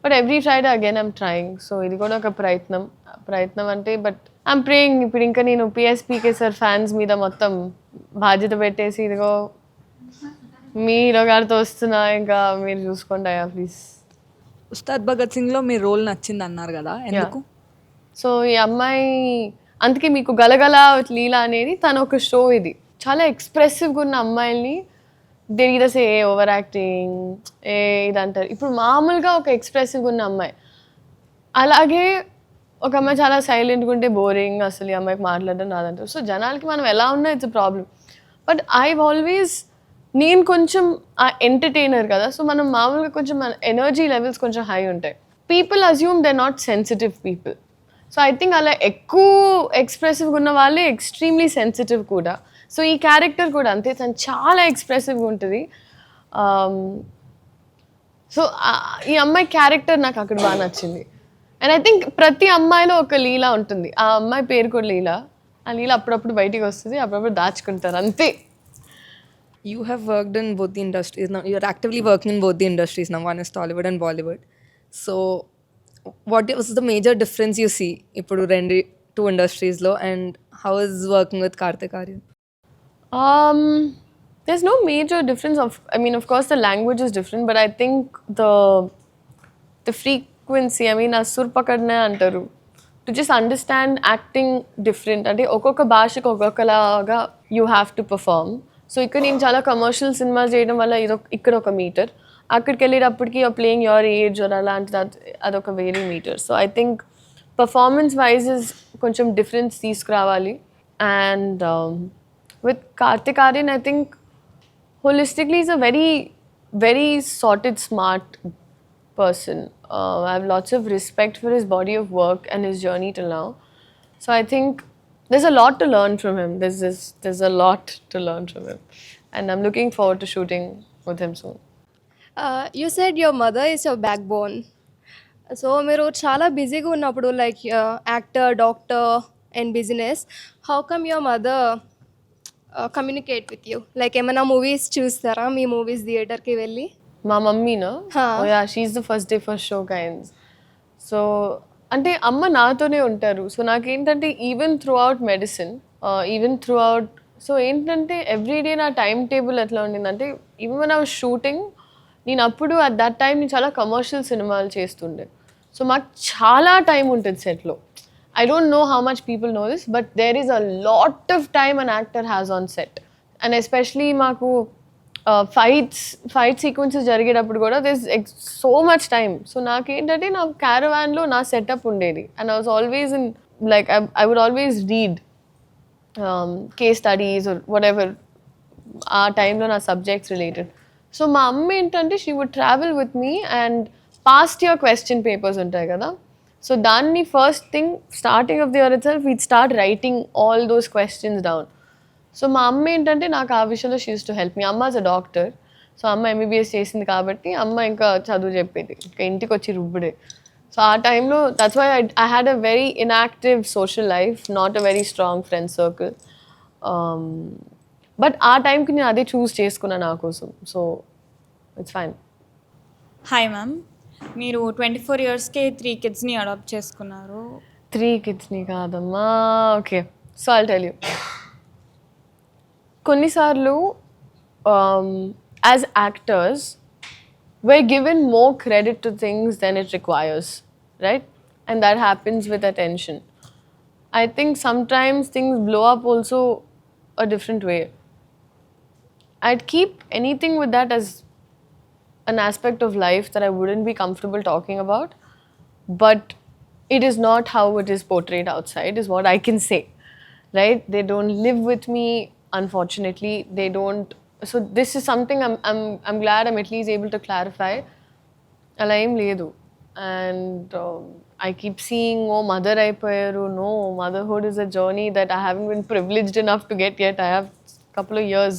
But every Friday again I'm trying. So ఇది కూడా ఒక ప్రయత్నం అంటే but I'm praying. ఇప్పుడు ఇంకా నేను PSPK sir fans మీద మొత్తం బాధ్యత పెట్టేసి ఇదిగో మీ హీరో గారితో వస్తున్నా ఇంకా మీరు చూసుకోండి అయ్యా ప్లీజ్. ఉస్తాద్ భగత్ సింగ్లో మీ రోల్ నచ్చింది అన్నారు కదా, ఎందుకు? సో ఈ అమ్మాయి అందుకే మీకు గలగల లీలా అనేది తన ఒక షో. ఇది చాలా ఎక్స్ప్రెసివ్గా ఉన్న అమ్మాయిల్ని దేనిదసే ఓవర్ యాక్టింగ్ ఇది అంటారు. ఇప్పుడు మామూలుగా ఒక ఎక్స్ప్రెసివ్గా ఉన్న అమ్మాయి, అలాగే ఒక అమ్మాయి చాలా సైలెంట్గా ఉంటే బోరింగ్, అసలు ఈ అమ్మాయికి మాట్లాడడం రాదంటారు. సో జనాలకి మనం ఎలా ఉన్నా ఇట్స్ ప్రాబ్లం. బట్ నేను కొంచెం ఆ ఎంటర్టైనర్ కదా, సో మనం మామూలుగా కొంచెం మన ఎనర్జీ లెవెల్స్ కొంచెం హై ఉంటాయి. People assume they not sensitive people. So I think అలా ఎక్కువ ఎక్స్ప్రెసివ్గా ఉన్న వాళ్ళే ఎక్స్ట్రీమ్లీ సెన్సిటివ్ కూడా. సో ఈ క్యారెక్టర్ కూడా అంతే, తను చాలా ఎక్స్ప్రెసివ్గా ఉంటుంది. సో ఈ అమ్మాయి క్యారెక్టర్ నాకు అక్కడ బాగా నచ్చింది. అండ్ ఐ థింక్ ప్రతి అమ్మాయిలో ఒక లీలా ఉంటుంది. ఆ అమ్మాయి పేరు కూడా లీలా. ఆ లీల అప్పుడప్పుడు బయటికి వస్తుంది, అప్పుడప్పుడు దాచుకుంటారు అంతే. You have worked in both the industries now. You're actively working in both the industries now. One is Tollywood and Bollywood. So, what was the major difference you see ippudu two industries lo, and how is working with Kartik Aaryan? There's no major difference. Of course, the language is different, but I think the frequency. Asur pakadna antaru. To just understand acting different. Ante okoka bhashaki okokalaga you have to perform. So ఇక్కడ నేను చాలా commercial cinemas చేయడం వల్ల ఇక్కడ ఒక metre, అక్కడికి వెళ్ళేటప్పటికి you're playing your age అలాంటిది అదొక వేరే meter. So I think performance wise కొంచెం డిఫరెన్స్ తీసుకురావాలి. And with Kartik Aryan I think holistically is a very very sorted smart person. I have lots of respect for his body of work and his journey till now. So I think there's a lot to learn from him. There's a lot to learn from him. And I'm looking forward to shooting with him soon. You said your mother is your backbone. So మీరు చాలా బిజీగా ఉన్నప్పుడు like actor, doctor and business, how come your mother communicate with you? Like ఏమైనా movies చూస్తారా మీ movies థియేటర్కి వెళ్ళి? మా మమ్మీనా? Yeah, she's the first day first show kinds. So అంటే అమ్మ నాతోనే ఉంటారు. సో నాకేంటంటే even throughout medicine, even throughout, so ఏంటంటే ఎవ్రీడే నా టైం టేబుల్ ఎట్లా ఉండిందంటే even when I was shooting, నేను అప్పుడు అట్ దట్ టైం నేను చాలా కమర్షియల్ సినిమాలు చేస్తుండే. సో మాకు చాలా టైం ఉంటుంది సెట్లో. I don't know how much people know this, but there is a lot of time an actor has on set. And especially మాకు ఫైట్ సీక్వెన్సెస్ జరిగేటప్పుడు కూడా this so much time. So నాకేంటంటే నా క్యారవాన్లో నా సెటప్ ఉండేది. And I was always in like I would always read case studies or whatever ఆ టైంలో నా సబ్జెక్ట్స్ రిలేటెడ్. సో మా అమ్మ ఏంటంటే she would travel with me and past year question papers ఉంటాయి కదా, సో దాన్ని first thing starting of the year itself we'd start writing all those questions down. So మా అమ్మ ఏంటంటే నాకు ఆ విషయంలో she use to help me. అమ్మ ఇస్ అ డాక్టర్. సో అమ్మ ఎంబీబీఎస్ చేసింది కాబట్టి అమ్మ ఇంకా చదువు చెప్పేది, ఇంకా ఇంటికి వచ్చి రుబ్బుడే. సో ఆ టైంలో that's why I had a very inactive social life, not a very strong friend circle. But ఆ టైంకి నేను అదే చూస్ చేసుకున్నాను నా కోసం. So it's fine. Hi ma'am, మీరు 24 ఇయర్స్కే 3 కిడ్స్ని అడాప్ట్ చేసుకున్నారు. 3 కిడ్స్ని కాదమ్మా. Okay, so I'll tell you. కొన్నిసార్లు as actors we're given more credit to things than it requires, right? And that happens with attention. I think sometimes things blow up also a different way. I'd keep anything with that as an aspect of life that I wouldn't be comfortable talking about, but it is not how it is portrayed outside, is what I can say, right? They don't live with me, unfortunately. They don't. So this is something I'm glad I'm at least able to clarify. అలా ఏం లేదు. And I keep seeing, oh, mother అయిపోయారు. No, motherhood is a journey that I haven't been privileged enough to get yet. I have a couple of years.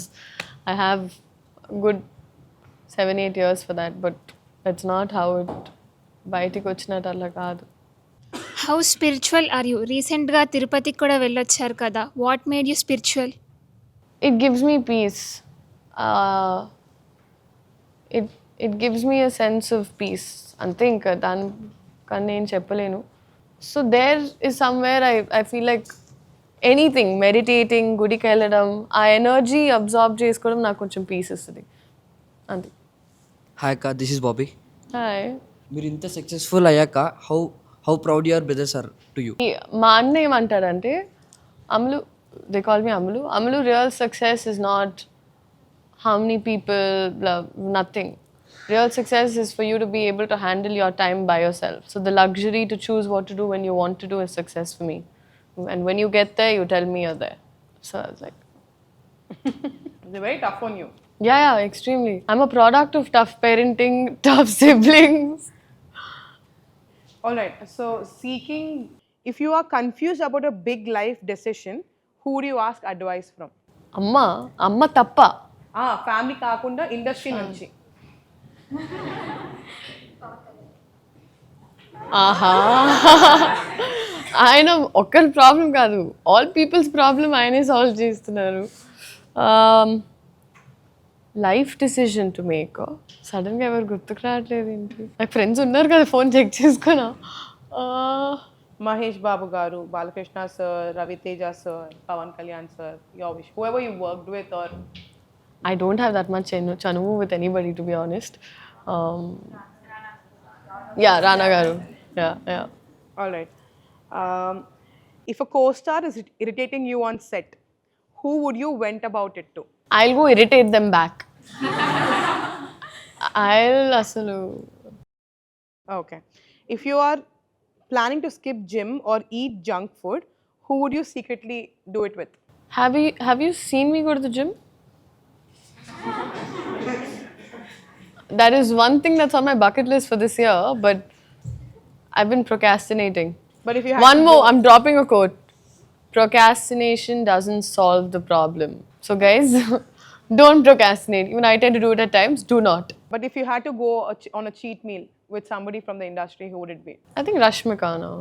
I have a good 7-8 years for that, but that's not how it బయటికి వచ్చినట్టు అలా కాదు. How spiritual are you? రీసెంట్గా తిరుపతికి కూడా వెళ్ళొచ్చారు కదా, what made you spiritual? It gives me peace. It gives me a sense of peace. అంతే ఇంకా దానికన్నా నేను చెప్పలేను. So there is somewhere I feel like anything, meditating, గుడికి వెళ్ళడం, ఆ ఎనర్జీ అబ్జార్బ్ చేసుకోవడం నాకు కొంచెం పీస్ ఇస్తుంది అంతే. హాయ్ అక్క, దిస్ ఇస్ బాబీ. హాయ్. మీరు ఇంత సక్సెస్ఫుల్ అయ్యాక how proud your brothers are to you? మా అన్న ఏమంటారంటే, Amalu, they call me Amalu. Amalu, real success is not how many people, nothing. Real success is for you to be able to handle your time by yourself. So the luxury to choose what to do when you want to do is success for me. And when you get there, you tell me you're there. So I was like, They're very tough on you. yeah, extremely. I'm a product of tough parenting, tough siblings. All right. So if you are confused about a big life decision, who do you ask advice from? అమ్మ తప్ప. Family కాకుండా industry నుంచి. ఆహా, ఆయన ఒక్కరి problem కాదు, all peoples problem ఆయనే solve చేస్తున్నారు. లైఫ్ డిసిజన్ టు మేక్, సడన్గా ఎవరు గుర్తుకు రావట్లేదు ఏంటి. నాకు ఫ్రెండ్స్ ఉన్నారు కదా, ఫోన్ చెక్ చేసుకున్నా. మహేష్ బాబు గారు, Balakrishna sir, Raviteja sir, Pawan Kalyan sir, your wish, whoever you worked with or... I don't have that much chanuvu with anybody, to be honest. Yeah, Rana garu. Yeah. All right. If a co-star is irritating you on set, who would you vent about it to? I'll go irritate them back. I'll asalu. Okay. If you are planning to skip gym or eat junk food, who would you secretly do it with? Have you seen me go to the gym? That is one thing that's on my bucket list for this year, but I've been procrastinating. But if you had One more, I'm dropping a quote. Procrastination doesn't solve the problem. So guys, don't procrastinate. Even I tend to do it at times. Do not. But if you had to go on a cheat meal with somebody from the industry, who would it be? I think Rashmika now.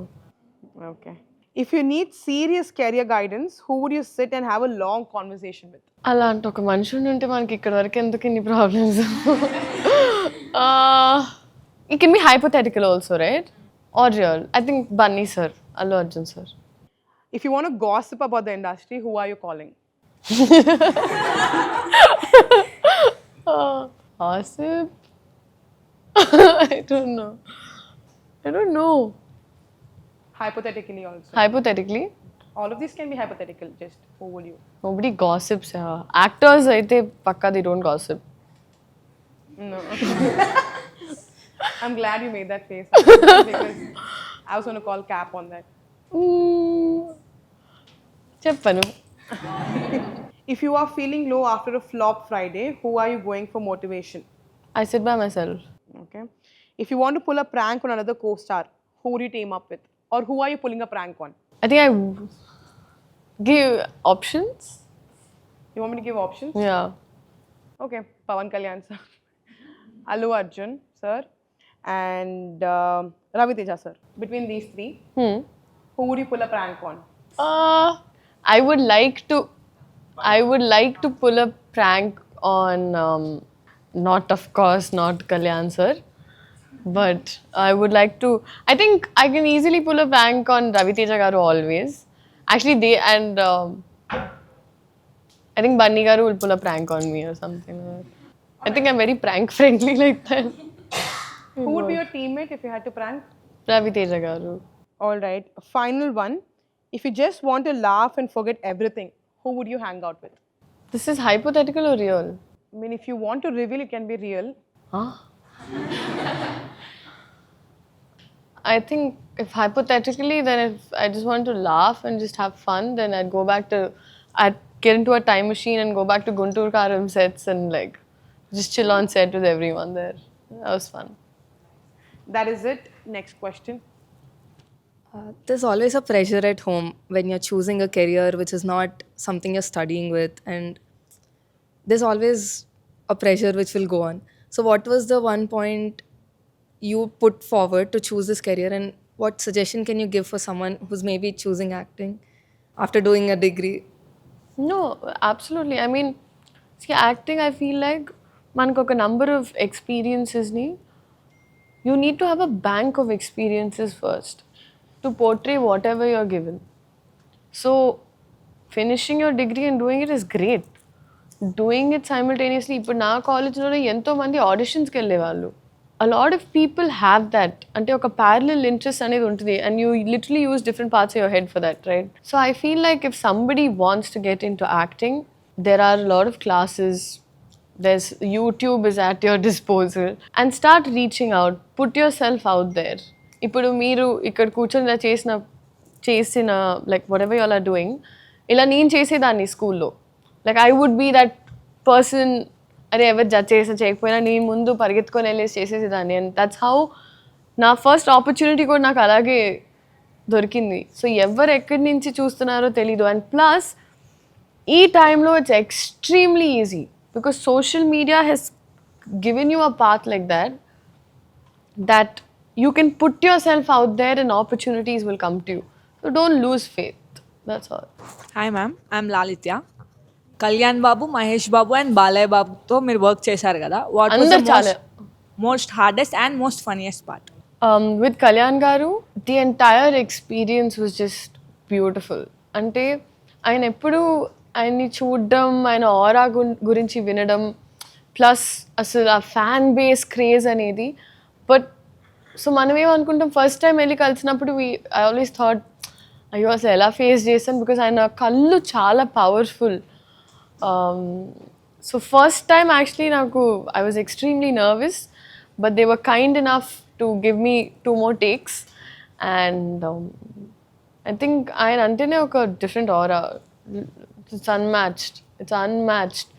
Okay. If you need serious career guidance, who would you sit and have a long conversation with? అలాంటి ఒక మనుషుని ఉంటే మనకి ఇక్కడ వరకు ఎందుకు ఇన్ని problems. It can be hypothetical also, right? Or real. I think Bunny sir, Allu Arjun sir. If you want to gossip about the industry, who are you calling? Gossip? I don't know. Hypothetically also. Hypothetically? All of these can be hypothetical. Just who would you? Nobody gossips. Actors, అయితే పక్కా they don't gossip. No. I'm glad you made that face because I was going to call cap on that. చెప్పను. If you are feeling low after a flop Friday, who are you going for motivation? I sit by myself. Okay. If you want to pull a prank on another co-star, who would you team up with? Or who are you pulling a prank on? I think I give options. You want me to give options? Yeah. Okay. Pawan Kalyan sir, Allu Arjun sir, and Raviteja sir. Between these three, who would you pull a prank on? I would like to pull a prank on, not Kalyan sir, but I would like to. I think I can easily pull a prank on Raviteja garu always. Actually, I think Bunny garu will pull a prank on me or something. I think I'm very prank friendly like that. Who would be your teammate if you had to prank? Raviteja garu. All right. Final one. If you just want to laugh and forget everything, who would you hang out with? This is hypothetical or real? I mean, if you want to reveal, it can be real. I think if hypothetically, then if I just want to laugh and just have fun, then I'd get into a time machine and go back to Guntur Karam sets and like just chill on set with everyone there. That was fun. That is it. Next question. There's always a pressure at home when you're choosing a career which is not something you're studying with, and there's always a pressure which will go on. So, what was the one point you put forward to choose this career, and what suggestion can you give for someone who's maybe choosing acting after doing a degree? No, absolutely. I mean, see, acting, I feel like మనకు ఒక number of experiences ni, you need to have a bank of experiences first to portray whatever you're given. So, finishing your degree and doing it is great. Doing it simultaneously, ఇప్పుడు నా కాలేజ్లో ఎంతో మంది ఆడిషన్స్కి వెళ్ళేవాళ్ళు. A lot of people have that. అంటే ఒక parallel interest అనేది ఉంటుంది, and you literally use different parts of your head for that, right? So I feel like if somebody wants to get into acting, there are a lot of classes. There's YouTube is at your disposal, and start reaching out. Put yourself out there. ఇప్పుడు మీరు ఇక్కడ కూర్చొని చేసిన like whatever you all are doing, ఇలా నేను చేసేదాన్ని స్కూల్లో. Like I would be that person, అరే ఎవరు జడ్జ్ చేయకపోయినా నేను ముందు పరిగెత్తుకొని వెళ్ళేసి చేసేసేదాన్ని. అండ్ దట్స్ హౌ నా ఫస్ట్ ఆపర్చునిటీ కూడా నాకు అలాగే దొరికింది. సో ఎవరు ఎక్కడి నుంచి చూస్తున్నారో తెలీదు. అండ్ ప్లస్ ఈ టైంలో it's extremely easy because social media has given you a path like that you can put yourself out there and opportunities will come to you. So don't lose faith. That's all. Hi ma'am, I'm Lalitya. Kalyan Babu, Mahesh Babu and Balayya బాబుతో మీరు work చేశారు కదా, what was the most hardest and most funniest part? With Kalyan Garu, the entire experience was just beautiful. అంటే ఆయన ఎప్పుడు ఆయన్ని చూడడం, ఆయన ఆరా గురించి వినడం, ప్లస్ అసలు ఆ ఫ్యాన్ బేస్ క్రేజ్ అనేది. బట్ సో మనం ఏమనుకుంటాం, ఫస్ట్ టైం వెళ్ళి కలిసినప్పుడు ఐ ఆల్వేస్ థాట్ అయ్యో అసలు ఎలా ఫేస్ చేశాను, బికాస్ ఆయన కళ్ళు చాలా powerful. So first time actually నాకు I was extremely nervous, but they were kind enough to give me 2 more takes. And I think ఆయన అంటేనే ఒక different aura. It's unmatched.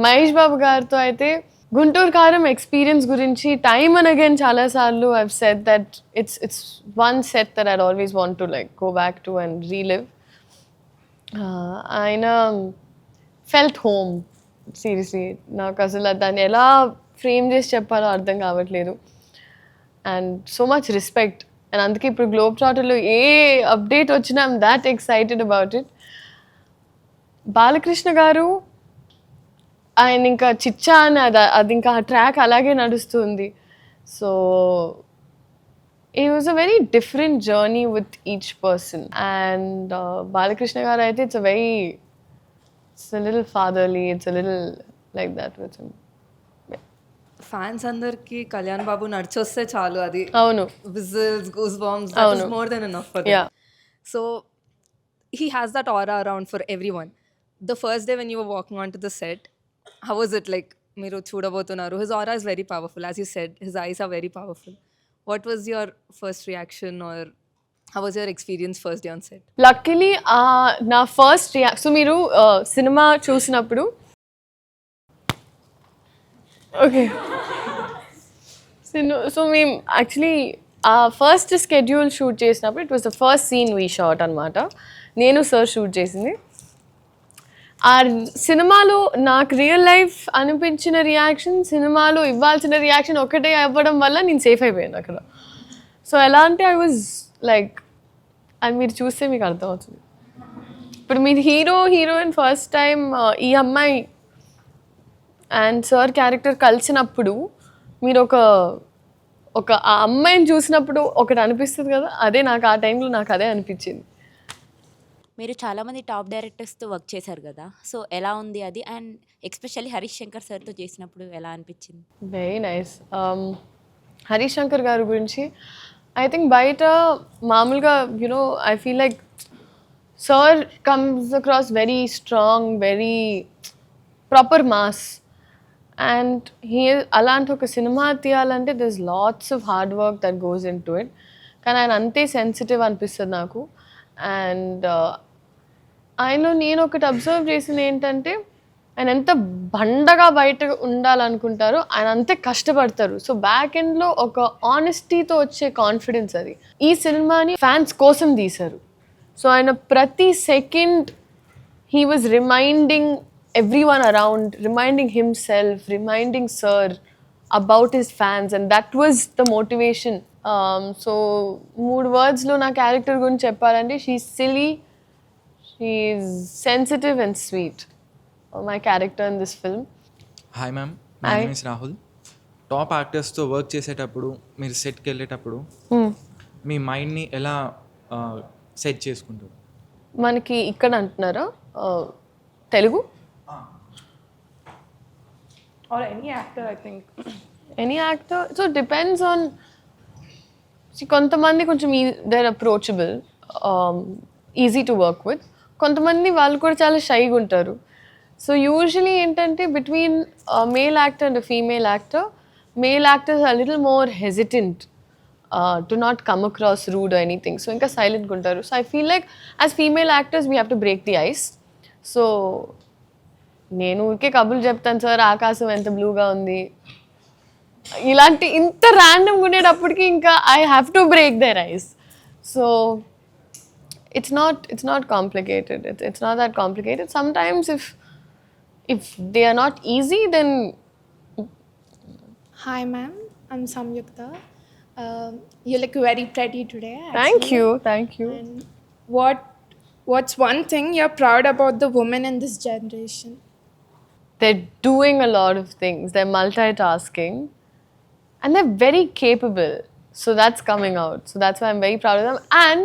Mahesh Babu గారితో అయితే గుంటూరు కారం ఎక్స్పీరియన్స్ గురించి టైమ్ అండ్ అగైన్ చాలాసార్లు I've said that it's one set that I'd always want to like go back to and relive. ఆయన felt home. Seriously నాకు అసలు దాన్ని ఎలా ఫ్రేమ్ చేసి చెప్పాలో అర్థం కావట్లేదు. And so much respect. And అందుకే ఇప్పుడు గ్లోబ్ ట్రాటర్లో ఏ అప్డేట్ వచ్చినా I'm that excited about it. Balakrishna గారు ఆయన ఇంకా చిచ్చా అని అది ఇంకా ఆ ట్రాక్ అలాగే నడుస్తుంది. So it was a very different journey with each person. And Balakrishna garu aithe it's a little fatherly, it's a little like that with him. Fans అందరికి కళ్యాణ్ బాబు నడిచొస్తే చాలు, అది అవును, whistles, goose bumps, that is more than enough for them. So he has that aura around for everyone. The first day when you were walking onto the set, how was it like? మీరు చూడబోతున్నారు, his aura is very powerful, as you said, his eyes are very powerful. What was your first reaction, or how was your experience first day on set? Luckily నా first so మీరు సినిమా చూసినప్పుడు okay so మేము actually first schedule shoot చేసినప్పుడు it was the first scene we shot అనమాట. నేను sir shoot చేసింది. ఆ సినిమాలో నాకు రియల్ లైఫ్ అనిపించిన రియాక్షన్, సినిమాలో ఇవ్వాల్సిన రియాక్షన్ ఒకటే అవ్వడం వల్ల నేను సేఫ్ అయిపోయాను అక్కడ. సో ఎలా అంటే ఐ వాజ్ లైక్, అది మీరు చూస్తే మీకు అర్థమవుతుంది. ఇప్పుడు మీరు హీరోయిన్ ఫస్ట్ టైం ఈ అమ్మాయి అండ్ సార్ క్యారెక్టర్ కలిసినప్పుడు మీరు ఒక ఆ అమ్మాయిని చూసినప్పుడు ఒకటి అనిపిస్తుంది కదా, అదే నాకు ఆ టైంలో నాకు అదే అనిపించింది. మీరు చాలామంది టాప్ డైరెక్టర్స్తో వర్క్ చేశారు కదా, సో ఎలా ఉంది అది? అండ్ ఎస్పెషల్లీ హరీష్ శంకర్ సార్తో చేసినప్పుడు ఎలా అనిపించింది? Very nice. హరీష్ శంకర్ గారి గురించి ఐ థింక్ బయట మామూలుగా you know I feel like sir comes across very strong, very proper mass. And అలాంటి ఒక సినిమా తీయాలంటే this lots of hard work that goes in to it. కానీ ఆయన అంతే సెన్సిటివ్ అనిపిస్తుంది నాకు. అండ్ ఆయనలో నేను ఒకటి అబ్జర్వ్ చేసింది ఏంటంటే, ఆయన ఎంత బండగా బయట ఉండాలనుకుంటారో ఆయన అంతే కష్టపడతారు. సో బ్యాక్ ఎండ్లో ఒక ఆనెస్టీతో వచ్చే కాన్ఫిడెన్స్ అది. ఈ సినిమాని ఫ్యాన్స్ కోసం తీశారు. సో ఆయన ప్రతి second he was reminding everyone around, reminding himself, reminding sir about his fans, and that was the motivation. So 3 words lo na character gurinchi cheppalante, she's silly, she's sensitive and sweet. My character in this film. Hi ma'am, my name is Rahul. Top యాక్టర్స్తో work చేసేటప్పుడు, మీరు సెట్కి వెళ్ళేటప్పుడు మీ మైండ్ని ఎలా set చేసుకుంటారు? మనకి ఇక్కడ అంటున్నారా Telugu? Or any actor, I think. Any actor? So it depends on. See, కొంతమంది కొంచెం they're approachable, easy to work with. కొంతమంది వాళ్ళు కూడా చాలా షైగా ఉంటారు. సో యూజువలీ ఏంటంటే between male actor and female actor, male actors are little more hesitant to not come across rude or anything. So ఇంకా సైలెంట్గా ఉంటారు. So I feel like as female actors we have to break the ice. So నేను ఊరికే కబుర్లు చెప్తాను, sir ఆకాశం ఎంత బ్లూగా ఉంది, ఇలాంటి ఇంత ర్యాండమ్గా ఉండేటప్పటికి ఇంకా I have to break their eyes. So it's not complicated. It's not that complicated. Sometimes if they are not easy, then. Hi ma'am, I'm Samyukta. You look very pretty today. Thank you. And what's one thing you're proud about the women in this generation? They're doing a lot of things. They're multitasking, and they're very capable. So that's coming out. So that's why I'm very proud of them. And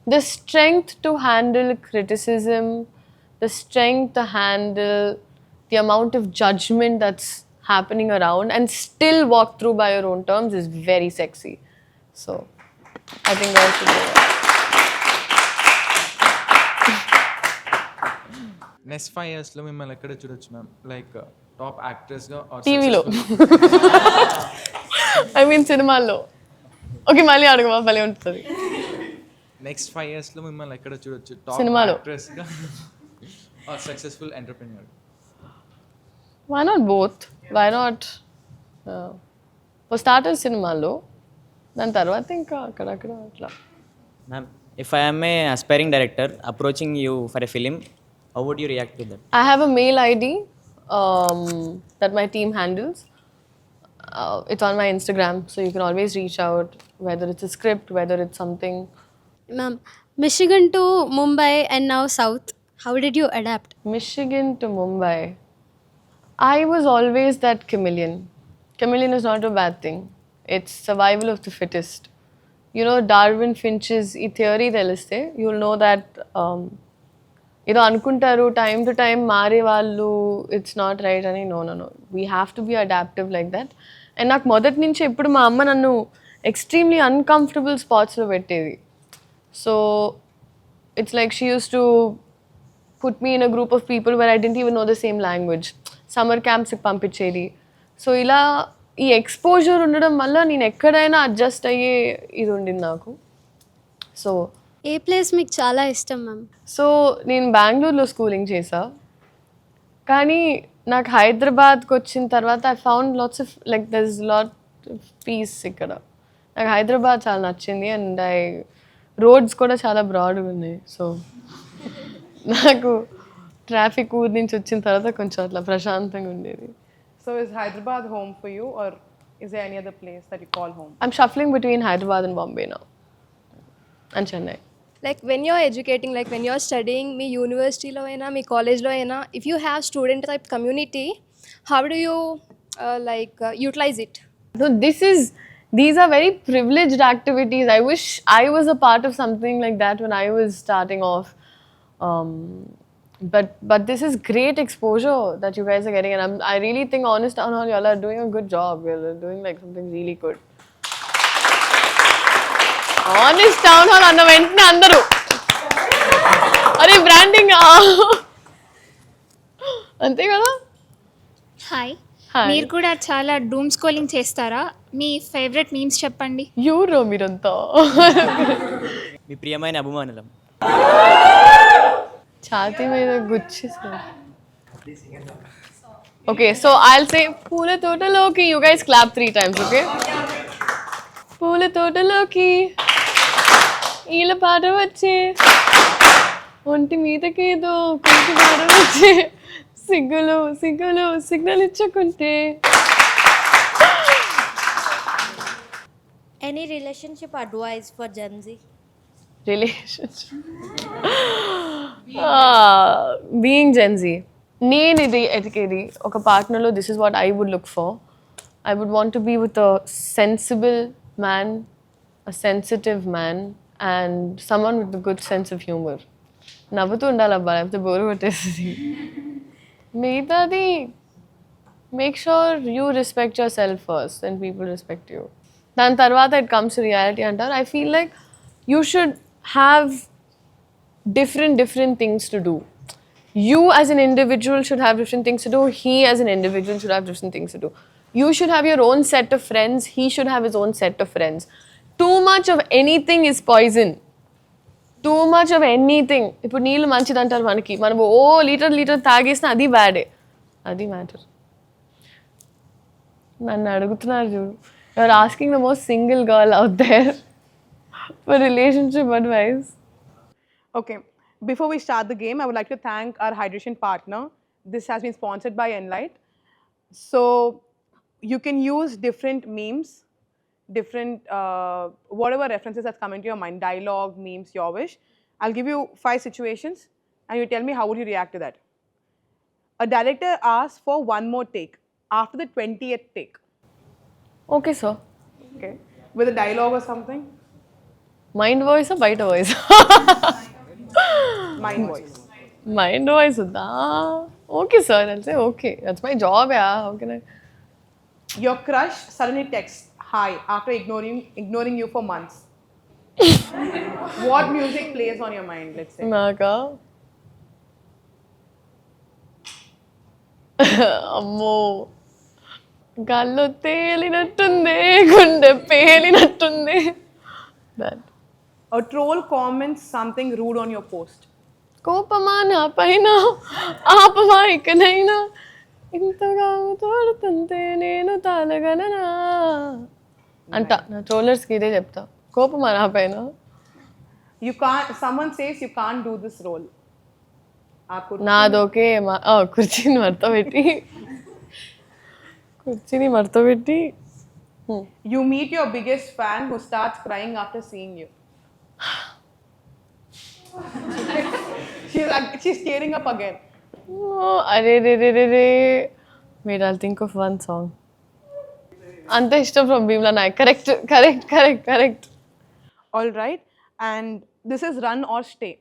the strength to handle criticism, the strength to handle the amount of judgment that's happening around and still walk through by your own terms is very sexy. So I think girls should do that. Next 5 yearsలో మిమ్మల్ని ఎక్కడ చూడొచ్చు ma'am? Like top యాక్ట్రెస్గా టీవీలో, I mean సినిమాల్లో. Okay, మళ్ళీ అడగమా, భలే ఉంటుంది. Next 5 yearsలో మిమ్మల్ని ఎక్కడ చూడొచ్చు? టాప్ సినిమాలో. యాక్ట్రెస్గా or successful entrepreneur? Why not both? Why not? For starters సినిమాల్లో, దాని తర్వాత ఇంకా అక్కడక్కడ అట్లా. Ma'am, if I am a aspiring director approaching you for a film, how would you react to that? I have a mail ID that my team handles. It's on my Instagram, so you can always reach out, whether it's a script, whether it's something. Ma'am, Michigan to Mumbai and now South. How did you adapt? Michigan to Mumbai. I was always that chameleon. Chameleon is not a bad thing. It's survival of the fittest. You know, Darwin Finch's theory teliste, you'll know that ఏదో అనుకుంటారు time to time మారే వాళ్ళు, it's not right అని. No, we have to be adaptive like that. And నాకు మొదటి నుంచి ఎప్పుడు మా అమ్మ నన్ను ఎక్స్ట్రీమ్లీ అన్కంఫర్టబుల్ స్పాట్స్లో పెట్టేది. So it's like she use to put me in a group of people where I didn't even know the same language. Summer క్యాంప్స్కి పంపించేది. సో ఇలా ఈ ఎక్స్పోజర్ ఉండడం వల్ల నేను ఎక్కడైనా అడ్జస్ట్ అయ్యే ఇది ఉండింది నాకు. సో ఏ ప్లేస్ మీకు చాలా ఇష్టం మ్యామ్? సో నేను బెంగళూరులో స్కూలింగ్ చేసా, కానీ నాకు హైదరాబాద్కి వచ్చిన తర్వాత I found lots of like there is lot of peace ఇక్కడ. నాకు హైదరాబాద్ చాలా నచ్చింది. అండ్ రోడ్స్ కూడా చాలా బ్రాడ్గా ఉన్నాయి. సో నాకు ట్రాఫిక్ ఊరి నుంచి వచ్చిన తర్వాత కొంచెం అట్లా ప్రశాంతంగా ఉండేది. So is Hyderabad home for you, or is there any other place that you call home? I'm shuffling between Hyderabad and Bombay now, and Chennai. Like when you're educating, like when you're studying, me university lo aina, me college lo aina, if you have student type community, how do you utilize it? No, these are very privileged activities. I wish I was a part of something like that when I was starting off. But this is great exposure that you guys are getting, and I really think Honest Town Hall, y'all are doing a good job. You're doing like something really good. Honest Town Hall అన్న వెంటనే అందరూ అరే branding అంతే కదా. Hi, మీరు కూడా చాలా డూమ్ scrolling చేస్తారా? మీ ఫేవరెట్ మీమ్స్ చెప్పండి. ఎవరో మీరంతా. మీ ప్రియమైన అభిమానులం. ఛాతీ మీద గుచ్చేసారు. Okay, so I'll say పూల తోటలోకి. You guys clap 3 times, okay? పూల తోటలోకి ఈల పాట వచ్చే, ఒంటి మీదకేదో కొంచెం పాట వచ్చే, సిగ్గులు సిగ్గులు సిగ్నల్ ఇచ్చుకుంటే. Any relationship advice for Gen Z? Relationship. Being Gen Z. నేను ఇది ఎతికేది ఒక పార్ట్నర్లో. This is what I would look for. I would want to be with a sensible man, a sensitive man and someone with good sense of humour. నవ్వుతూ ఉండాలి అబ్బా, లేకపోతే bore కొట్టేస్తుంది. మిగతాది make sure you respect yourself first and people respect you. దాని తర్వాత it comes to reality అంటారు. I feel like you should have different things to do. You as an individual should have different things to do. He as an individual should have different things to do. You should have your own set of friends. He should have his own set of friends. Too much of anything is poison. Too much of anything. ఇప్పుడు నీళ్ళు మంచిది అంటారు మనకి. మనం litre తాగేసినా అది బ్యాడే. అది matter. నన్ను అడుగుతున్నారు చూడు. You are asking the most single girl out there for relationship advice. Okay, before we start the game, I would like to thank our hydration partner. This has been sponsored by Enlight. So you can use different memes, different whatever references that's come into your mind, dialogue, memes, your wish. I'll give you 5 situations and you tell me how would you react to that. A director asks for one more take after the 20th take. Okay, sir. Okay, with a dialogue or something. Mind voice బయట voice? Mind voice. Mind voice ఉందా? Okay sir, I'll say okay. That's my job, yeah. How can I? Your crush suddenly texts hi after ignoring you for months. What music plays on your mind, let's say? నాకా అమ్మో గాల్లో తేలినట్టుంది, గుండె పేలినట్టుంది. That. A troll comments something rude on your post. కోపమా నా పైన, ఆపమా ఇకనైనా, ఇంతగా తోడుతుంటే నేను తాళగలనా అంట. నా ట్రోలర్స్కి ఇదే చెప్తా, కోపమా నా పైన. You can't. Someone says you can't do this role. నాదోకే కుర్చీని మడతపెట్టి You meet your biggest fan who starts crying after seeing you. she's tearing up again. అరే Wait, I'll think of one song. అంత ఇష్టం from Bhimla Nayak. Correct. All right, and this is run or stay.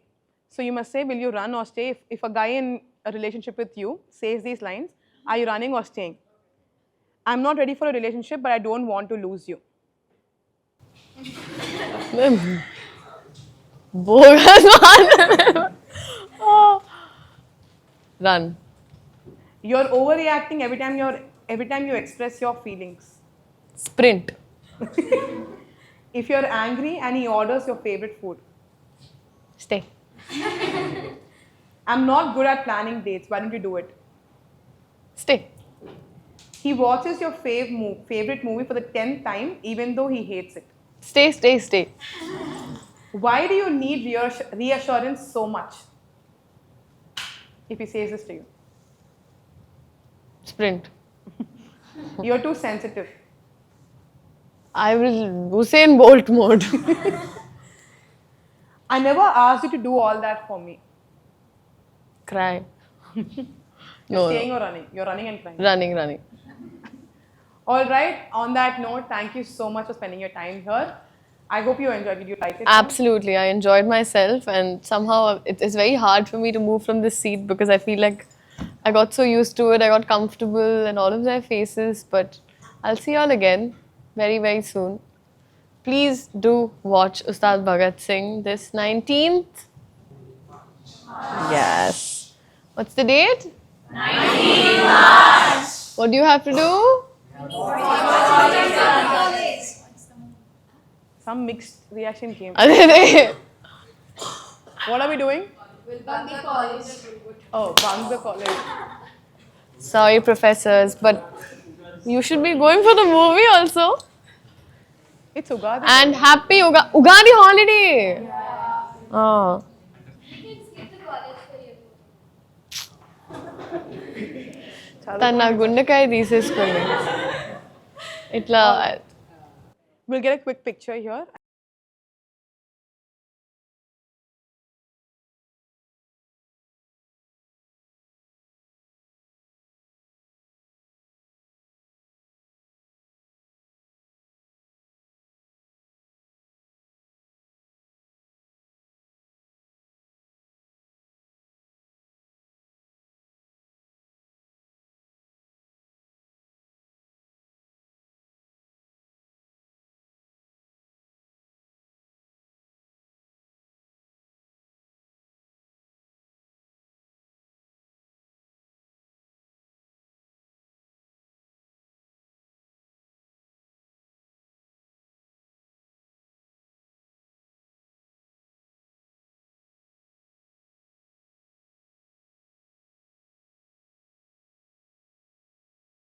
So you must say, will you run or stay? If a guy in a relationship with you says these lines, are you running or staying? I'm not ready for a relationship, but I don't want to lose you. Run. You're overreacting every time you express your feelings. Sprint. If you're angry and he orders your favorite food. Stay. I'm not good at planning dates. Why don't you do it? Stay. He watches your favorite movie for the 10th time, even though he hates it. Stay. Why do you need reassurance so much? If he says this to you. Sprint. You're too sensitive. I will Usain Bolt mode. I never asked you to do all that for me. Cry. You're staying or running? You're running and crying. Running. All right. On that note, thank you so much for spending your time here. I hope you enjoyed it. Did you like it? Absolutely. I enjoyed myself, and somehow it's very hard for me to move from this seat because I feel like I got so used to it. I got comfortable and all of their faces, but I'll see you all again very, very soon. Please do watch Ustad Bhagat Singh this 19th. Yes. What's the date? 19th March. What do you have to do? Some mixed reaction came. అదే What are we doing? Oh, bunk the college. Sorry, professors, but you should be going for the movie also. It's Ugadi. And happy Ugadi holiday. తను నా గుండెకాయ తీసేసుకుంది ఇట్లా. We'll get a quick picture here